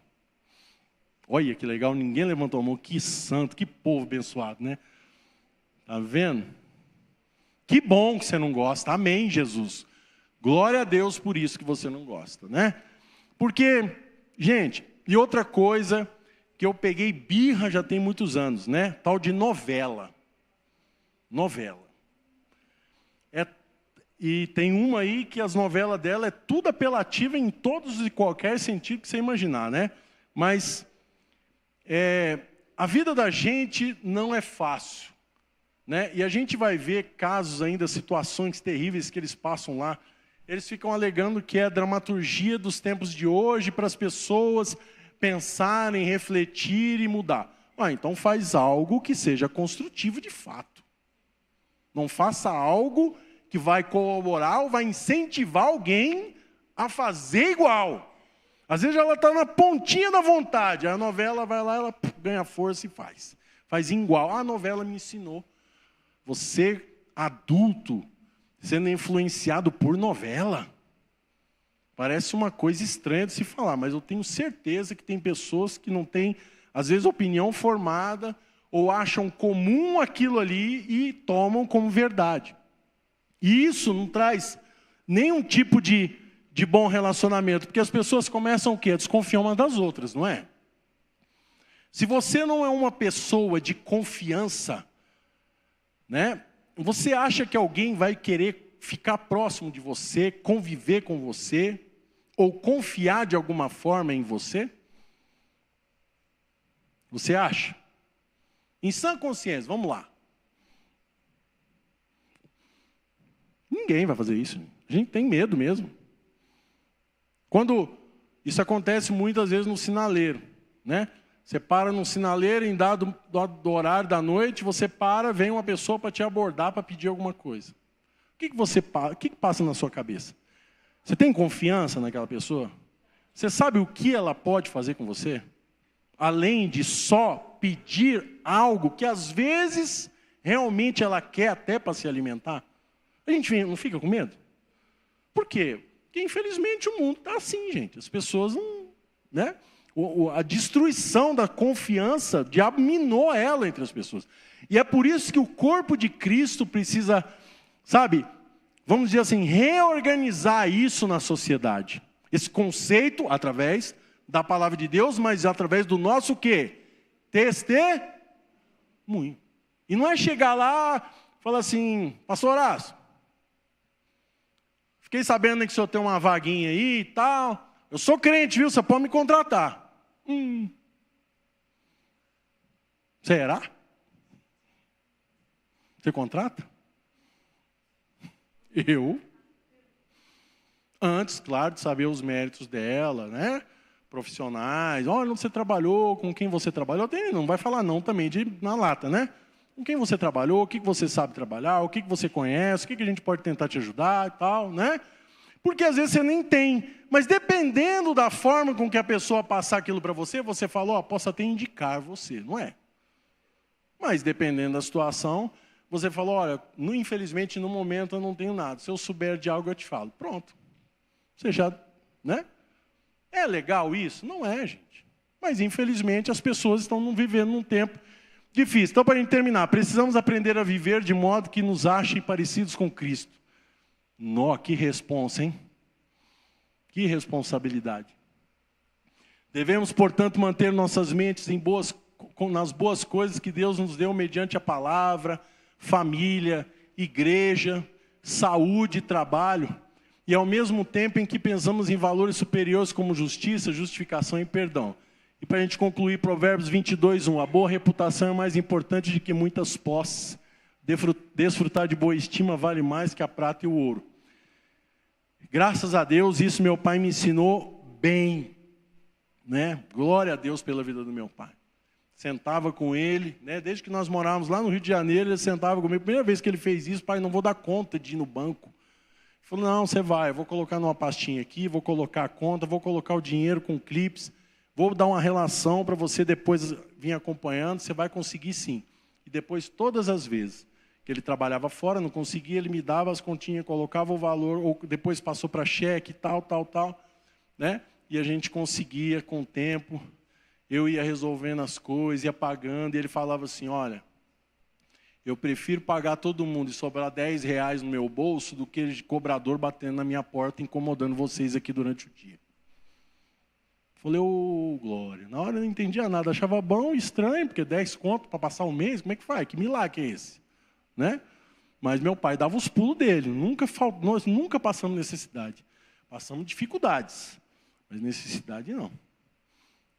Olha que legal, ninguém levantou a mão. Que santo, que povo abençoado, né? Tá vendo? Que bom que você não gosta. Amém, Jesus. Glória a Deus por isso que você não gosta, né? Porque, gente, e outra coisa que eu peguei birra já tem muitos anos, né? Tal de novela. Novela. E tem uma aí que as novelas dela é tudo apelativa em todos e qualquer sentido que você imaginar, né? Mas a vida da gente não é fácil, né? E a gente vai ver casos ainda, situações terríveis que eles passam lá. Eles ficam alegando que é a dramaturgia dos tempos de hoje para as pessoas pensarem, refletir e mudar. Então faz algo que seja construtivo de fato. Não faça algo que vai colaborar ou vai incentivar alguém a fazer igual. Às vezes ela está na pontinha da vontade, a novela vai lá, ela ganha força e faz. Faz igual. A novela me ensinou. Você, adulto, sendo influenciado por novela. Parece uma coisa estranha de se falar, mas eu tenho certeza que tem pessoas que não têm, às vezes, opinião formada, ou acham comum aquilo ali e tomam como verdade. E isso não traz nenhum tipo de bom relacionamento, porque as pessoas começam o quê? A desconfiar umas das outras, não é? Se você não é uma pessoa de confiança, né? Você acha que alguém vai querer ficar próximo de você, conviver com você, ou confiar de alguma forma em você? Você acha? Em sã consciência, vamos lá. Ninguém vai fazer isso. A gente tem medo mesmo. Quando isso acontece muitas vezes no sinaleiro, né? Você para num sinaleiro, em dado do horário da noite, você para, vem uma pessoa para te abordar, para pedir alguma coisa. O que passa na sua cabeça? Você tem confiança naquela pessoa? Você sabe o que ela pode fazer com você? Além de só pedir algo que às vezes realmente ela quer até para se alimentar. A gente não fica com medo? Por quê? Porque infelizmente o mundo está assim, gente. As pessoas não... né? A destruição da confiança, o diabo minou ela entre as pessoas. E é por isso que o corpo de Cristo precisa, sabe, vamos dizer assim, reorganizar isso na sociedade. Esse conceito através da palavra de Deus, mas através do nosso quê? Testemunho. E não é chegar lá e falar assim, pastor Horácio, fiquei sabendo que o senhor tem uma vaguinha aí e tal. Eu sou crente, viu? Você pode me contratar. Será? Você contrata? Eu? Antes, claro, de saber os méritos dela, né? Profissionais. Olha, onde você trabalhou, com quem você trabalhou. Não vai falar não também na lata, né? Com quem você trabalhou, o que você sabe trabalhar, o que você conhece, o que a gente pode tentar te ajudar e tal, né? Porque às vezes você nem tem. Mas dependendo da forma com que a pessoa passar aquilo para você, você fala, posso até indicar você, não é? Mas dependendo da situação, você fala, olha, infelizmente no momento eu não tenho nada. Se eu souber de algo eu te falo. Pronto. Você já, né? É legal isso? Não é, gente. Mas infelizmente as pessoas estão vivendo num tempo difícil. Então, para a gente terminar, precisamos aprender a viver de modo que nos achem parecidos com Cristo. Que responsa, hein? Que responsabilidade. Devemos, portanto, manter nossas mentes nas boas coisas que Deus nos deu mediante a palavra, família, igreja, saúde e trabalho, e ao mesmo tempo em que pensamos em valores superiores como justiça, justificação e perdão. E para a gente concluir, Provérbios 22:1, a boa reputação é mais importante do que muitas posses. Desfrutar de boa estima vale mais que a prata e o ouro. Graças a Deus, isso meu pai me ensinou bem, né? Glória a Deus pela vida do meu pai. Sentava com ele, né? Desde que nós morávamos lá no Rio de Janeiro, ele sentava comigo. Primeira vez que ele fez isso, pai, não vou dar conta de ir no banco. Ele falou, não, você vai, eu vou colocar numa pastinha aqui, vou colocar a conta, vou colocar o dinheiro com clips, vou dar uma relação para você depois vir acompanhando, você vai conseguir sim. E depois, todas as vezes que ele trabalhava fora, não conseguia, ele me dava as continhas, colocava o valor, ou depois passou para cheque, tal, né? E a gente conseguia com o tempo, eu ia resolvendo as coisas, ia pagando, e ele falava assim, olha, eu prefiro pagar todo mundo e sobrar R$10 no meu bolso do que cobrador batendo na minha porta, incomodando vocês aqui durante o dia. Falei, glória. Na hora eu não entendia nada, achava bom, estranho, porque 10 conto para passar um mês, como é que faz? Que milagre é esse? Né? Mas meu pai dava os pulos dele, nós nunca passamos necessidade. Passamos dificuldades, mas necessidade não.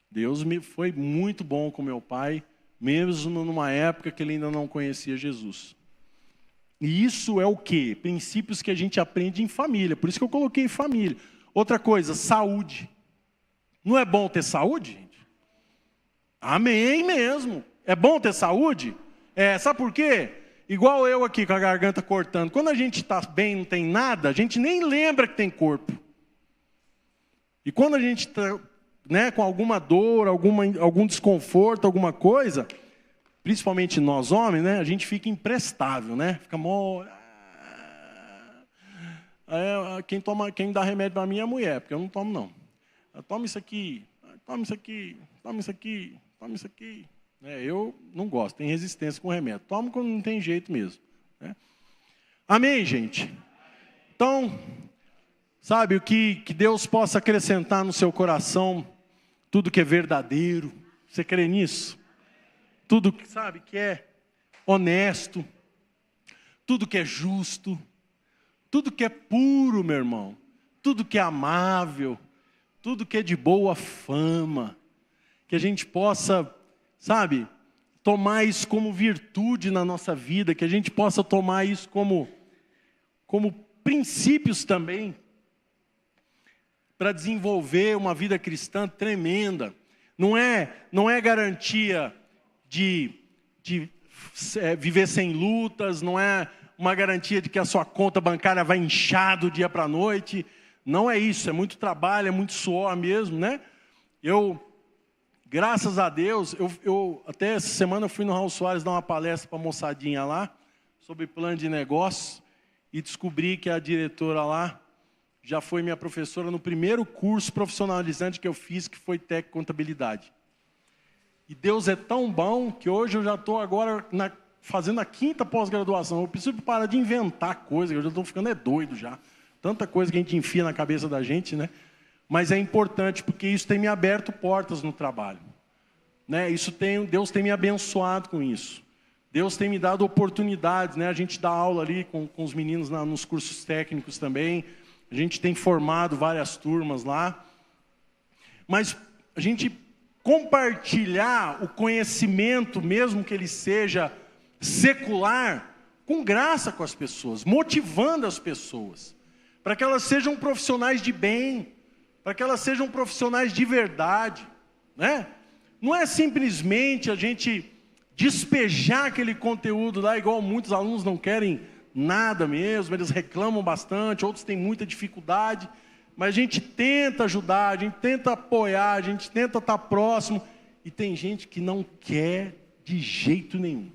Deus foi muito bom com meu pai, mesmo numa época que ele ainda não conhecia Jesus. E isso é o quê? Princípios que a gente aprende em família, por isso que eu coloquei em família. Outra coisa, saúde. Não é bom ter saúde, gente? Amém mesmo. É bom ter saúde? Sabe por quê? Igual eu aqui com a garganta cortando. Quando a gente está bem e não tem nada, a gente nem lembra que tem corpo. E quando a gente está, né, com alguma dor, algum desconforto, alguma coisa, principalmente nós homens, né, a gente fica imprestável, né? Fica mó... Quem dá remédio para mim é a mulher, porque eu não tomo não. Toma isso aqui, toma isso aqui, toma isso aqui, toma isso aqui. Eu não gosto, tenho resistência com remédio. Tomo quando não tem jeito mesmo. Né? Amém, gente? Então, sabe, que Deus possa acrescentar no seu coração tudo que é verdadeiro. Você crê nisso? Tudo, sabe, que é honesto, tudo que é justo, tudo que é puro, meu irmão, tudo que é amável, tudo que é de boa fama, que a gente possa, sabe, tomar isso como virtude na nossa vida, que a gente possa tomar isso como princípios também, para desenvolver uma vida cristã tremenda. Não é garantia de viver sem lutas, não é uma garantia de que a sua conta bancária vai inchar do dia para a noite. Não é isso, é muito trabalho, é muito suor mesmo, né? Graças a Deus, até essa semana eu fui no Raul Soares dar uma palestra para a moçadinha lá, sobre plano de negócio, e descobri que a diretora lá já foi minha professora no primeiro curso profissionalizante que eu fiz, que foi Tec Contabilidade. E Deus é tão bom que hoje eu já estou agora fazendo a 5ª pós-graduação. Eu preciso parar de inventar coisas, eu já estou ficando doido já. Tanta coisa que a gente enfia na cabeça da gente, né? Mas é importante, porque isso tem me aberto portas no trabalho, né? Deus tem me abençoado com isso. Deus tem me dado oportunidades, né? A gente dá aula ali com os meninos nos cursos técnicos também. A gente tem formado várias turmas lá. Mas a gente compartilhar o conhecimento, mesmo que ele seja secular, com graça com as pessoas, motivando as pessoas, para que elas sejam profissionais de bem, para que elas sejam profissionais de verdade, né? Não é simplesmente a gente despejar aquele conteúdo lá, igual muitos alunos não querem nada mesmo, eles reclamam bastante, outros têm muita dificuldade, mas a gente tenta ajudar, a gente tenta apoiar, a gente tenta estar próximo, e tem gente que não quer de jeito nenhum.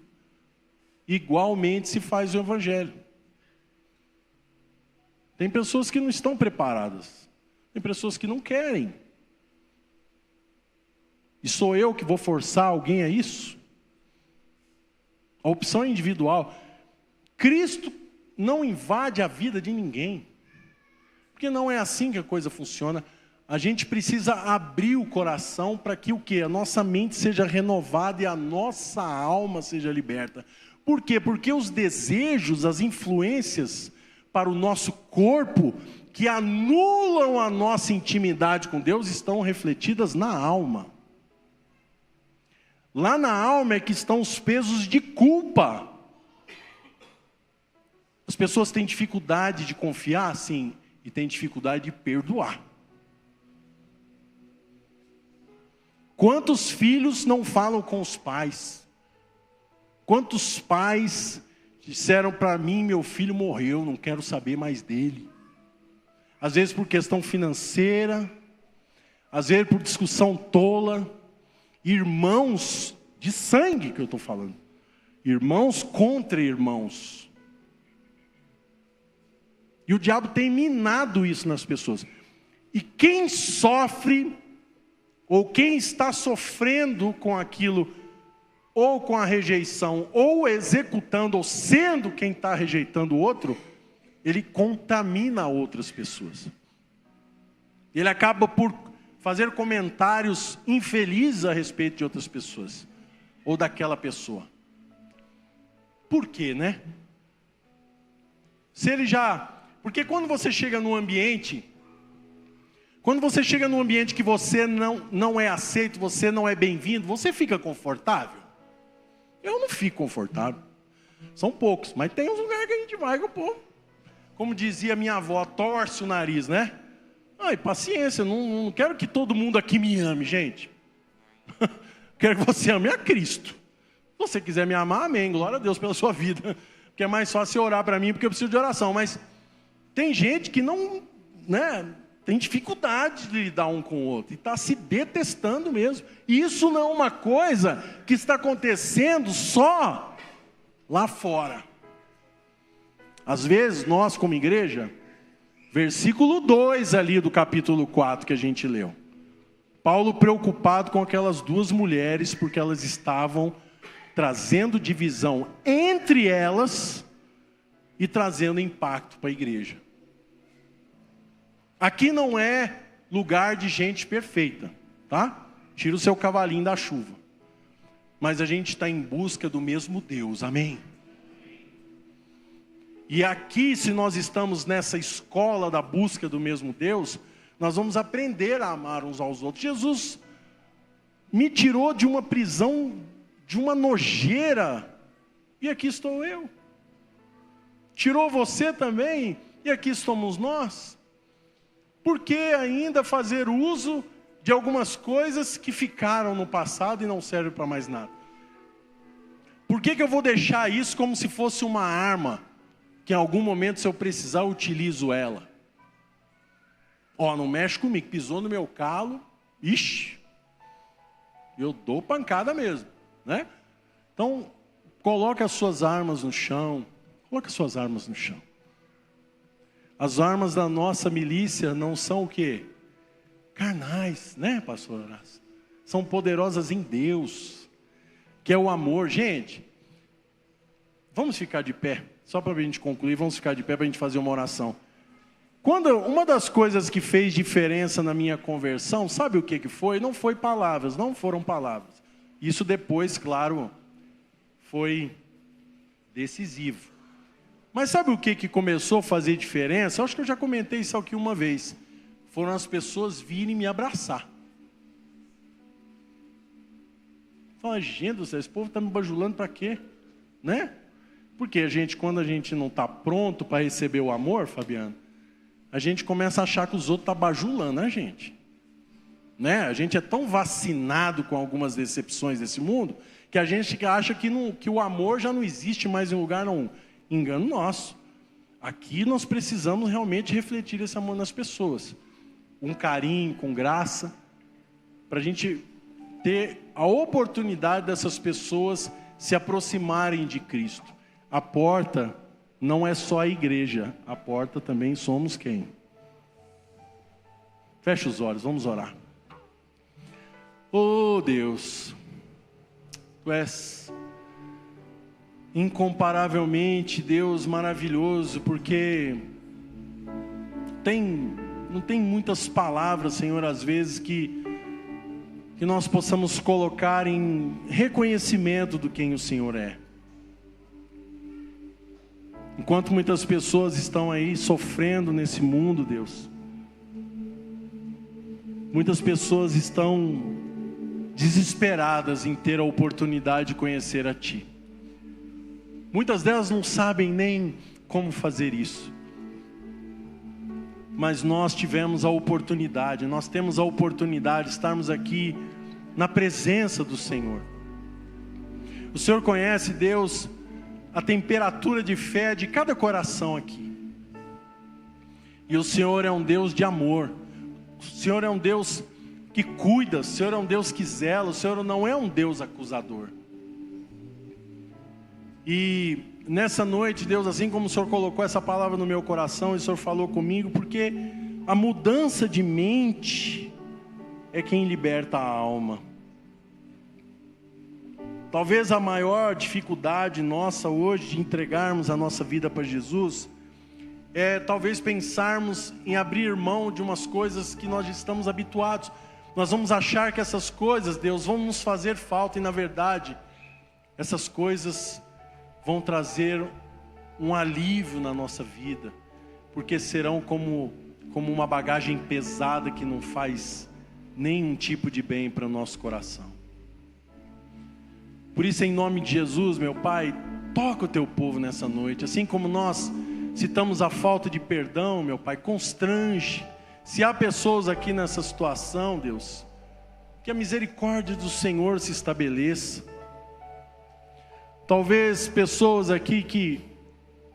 Igualmente se faz o evangelho. Tem pessoas que não estão preparadas, tem pessoas que não querem. E sou eu que vou forçar alguém a isso? A opção é individual. Cristo não invade a vida de ninguém, porque não é assim que a coisa funciona. A gente precisa abrir o coração para que o quê? A nossa mente seja renovada e a nossa alma seja liberta. Por quê? Porque os desejos, as influências para o nosso corpo, que anulam a nossa intimidade com Deus, estão refletidas na alma. Lá na alma é que estão os pesos de culpa. As pessoas têm dificuldade de confiar, sim, e têm dificuldade de perdoar. Quantos filhos não falam com os pais? Quantos pais disseram para mim, meu filho morreu, não quero saber mais dele? Às vezes por questão financeira, às vezes por discussão tola. Irmãos de sangue que eu estou falando. Irmãos contra irmãos. E o diabo tem minado isso nas pessoas. E quem sofre, ou quem está sofrendo com aquilo, ou com a rejeição, ou executando, ou sendo quem está rejeitando o outro, ele contamina outras pessoas. Ele acaba por fazer comentários infelizes a respeito de outras pessoas, ou daquela pessoa. Por quê, né? Porque quando você chega num ambiente, que você não é aceito, você não é bem-vindo, você fica confortável? Eu não fico confortável. São poucos, mas tem uns lugares que a gente vai com o povo. Como dizia minha avó, torce o nariz, né? Ai, paciência, não quero que todo mundo aqui me ame, gente. Quero que você ame a Cristo. Se você quiser me amar, amém, glória a Deus pela sua vida. Porque é mais fácil orar para mim, porque eu preciso de oração. Mas tem gente que não, né, tem dificuldade de lidar um com o outro. E está se detestando mesmo. E isso não é uma coisa que está acontecendo só lá fora. Às vezes, nós como igreja, versículo 2 ali do capítulo 4 que a gente leu. Paulo preocupado com aquelas duas mulheres, porque elas estavam trazendo divisão entre elas e trazendo impacto para a igreja. Aqui não é lugar de gente perfeita, tá? Tira o seu cavalinho da chuva. Mas a gente está em busca do mesmo Deus, amém? E aqui, se nós estamos nessa escola da busca do mesmo Deus, nós vamos aprender a amar uns aos outros. Jesus me tirou de uma prisão, de uma nojeira, e aqui estou eu. Tirou você também, e aqui estamos nós. Por que ainda fazer uso de algumas coisas que ficaram no passado e não servem para mais nada? Por que eu vou deixar isso como se fosse uma arma, que em algum momento, se eu precisar, eu utilizo ela? Ó, não mexe comigo, pisou no meu calo, ixi, eu dou pancada mesmo, né? Então, coloque as suas armas no chão, coloque as suas armas no chão. As armas da nossa milícia não são o quê? Carnais, né, pastor Horácio? São poderosas em Deus, que é o amor. Gente, vamos ficar de pé, só para a gente concluir, vamos ficar de pé para a gente fazer uma oração. Uma das coisas que fez diferença na minha conversão, sabe o que foi? Não foi palavras, não foram palavras. Isso depois, claro, foi decisivo. Mas sabe o que começou a fazer diferença? Eu acho que eu já comentei isso aqui uma vez. Foram as pessoas virem me abraçar. Fala, gente, esse povo está me bajulando para quê? Né? Porque quando a gente não está pronto para receber o amor, Fabiano, a gente começa a achar que os outros estão bajulando a gente. Né? A gente é tão vacinado com algumas decepções desse mundo, que a gente acha que o amor já não existe mais em lugar nenhum. Engano nosso. Aqui nós precisamos realmente refletir esse amor nas pessoas. Com carinho, com graça, para a gente ter a oportunidade dessas pessoas se aproximarem de Cristo. A porta não é só a igreja, a porta também somos quem? Feche os olhos, vamos orar. Oh Deus, Tu és incomparavelmente Deus maravilhoso, porque não tem muitas palavras, Senhor, às vezes que nós possamos colocar em reconhecimento do quem o Senhor é. Enquanto muitas pessoas estão aí sofrendo nesse mundo, Deus, muitas pessoas estão desesperadas em ter a oportunidade de conhecer a Ti. Muitas delas não sabem nem como fazer isso. Mas nós tivemos a oportunidade, nós temos a oportunidade de estarmos aqui na presença do Senhor. O Senhor conhece, Deus, a temperatura de fé de cada coração aqui. E o Senhor é um Deus de amor. O Senhor é um Deus que cuida, o Senhor é um Deus que zela, o Senhor não é um Deus acusador. E nessa noite, Deus, assim como o Senhor colocou essa palavra no meu coração, e o Senhor falou comigo, porque a mudança de mente é quem liberta a alma. Talvez a maior dificuldade nossa hoje de entregarmos a nossa vida para Jesus é talvez pensarmos em abrir mão de umas coisas que nós estamos habituados. Nós vamos achar que essas coisas, Deus, vão nos fazer falta, e na verdade, essas coisas vão trazer um alívio na nossa vida, porque serão como uma bagagem pesada que não faz nenhum tipo de bem para o nosso coração. Por isso, em nome de Jesus, meu Pai, toca o Teu povo nessa noite, assim como nós citamos a falta de perdão, meu Pai, constrange. Se há pessoas aqui nessa situação, Deus, que a misericórdia do Senhor se estabeleça. Talvez pessoas aqui que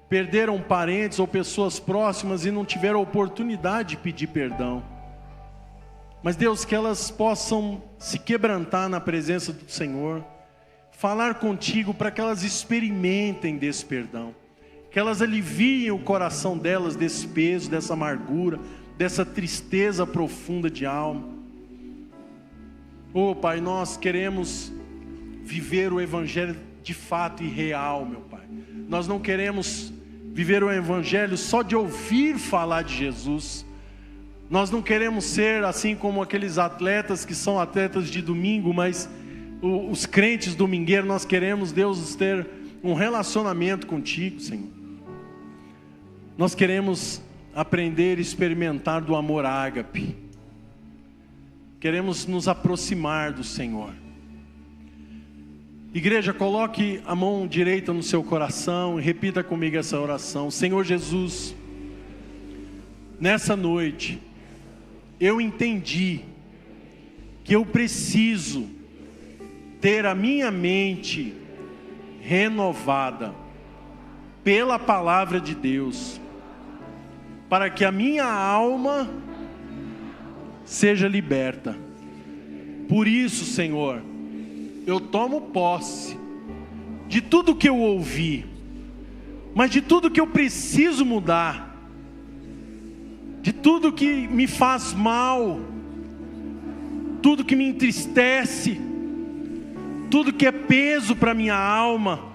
perderam parentes ou pessoas próximas e não tiveram a oportunidade de pedir perdão. Mas Deus, que elas possam se quebrantar na presença do Senhor, falar contigo para que elas experimentem desse perdão, que elas aliviem o coração delas desse peso, dessa amargura, dessa tristeza profunda de alma. Oh Pai, nós queremos viver o Evangelho de fato e real, meu Pai. Nós não queremos viver o Evangelho só de ouvir falar de Jesus. Nós não queremos ser assim como aqueles atletas que são atletas de domingo, mas os crentes domingueiros. Nós queremos, Deus, ter um relacionamento contigo, Senhor. Nós queremos aprender e experimentar do amor ágape. queremos nos aproximar do Senhor. Igreja, coloque a mão direita no seu coração e repita comigo essa oração. Senhor Jesus, nessa noite, eu entendi que eu preciso ter a minha mente renovada pela palavra de Deus, para que a minha alma seja liberta. Por isso, Senhor, eu tomo posse de tudo que eu ouvi, mas de tudo que eu preciso mudar, de tudo que me faz mal, tudo que me entristece, tudo que é peso para minha alma,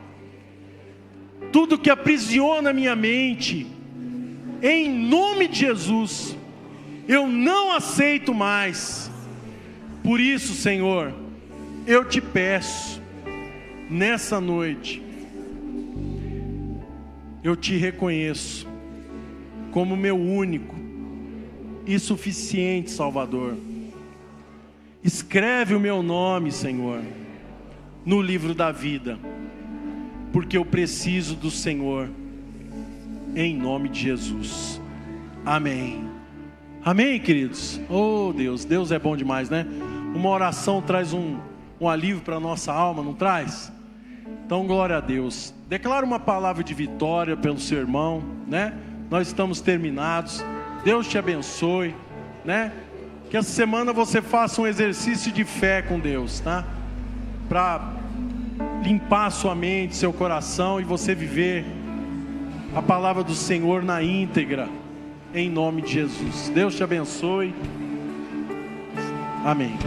tudo que aprisiona minha mente. Em nome de Jesus, eu não aceito mais. Por isso, Senhor, eu te peço, nessa noite, eu te reconheço como meu único e suficiente Salvador. Escreve o meu nome, Senhor, no livro da vida, porque eu preciso do Senhor, em nome de Jesus. Amém. Amém, queridos? Oh Deus, Deus é bom demais, né? Uma oração traz um alívio para a nossa alma, não traz? Então, glória a Deus. Declara uma palavra de vitória pelo seu irmão, né? Nós estamos terminados. Deus te abençoe, né? Que essa semana você faça um exercício de fé com Deus, tá? Para limpar sua mente, seu coração, e você viver a palavra do Senhor na íntegra, em nome de Jesus. Deus te abençoe. Amém.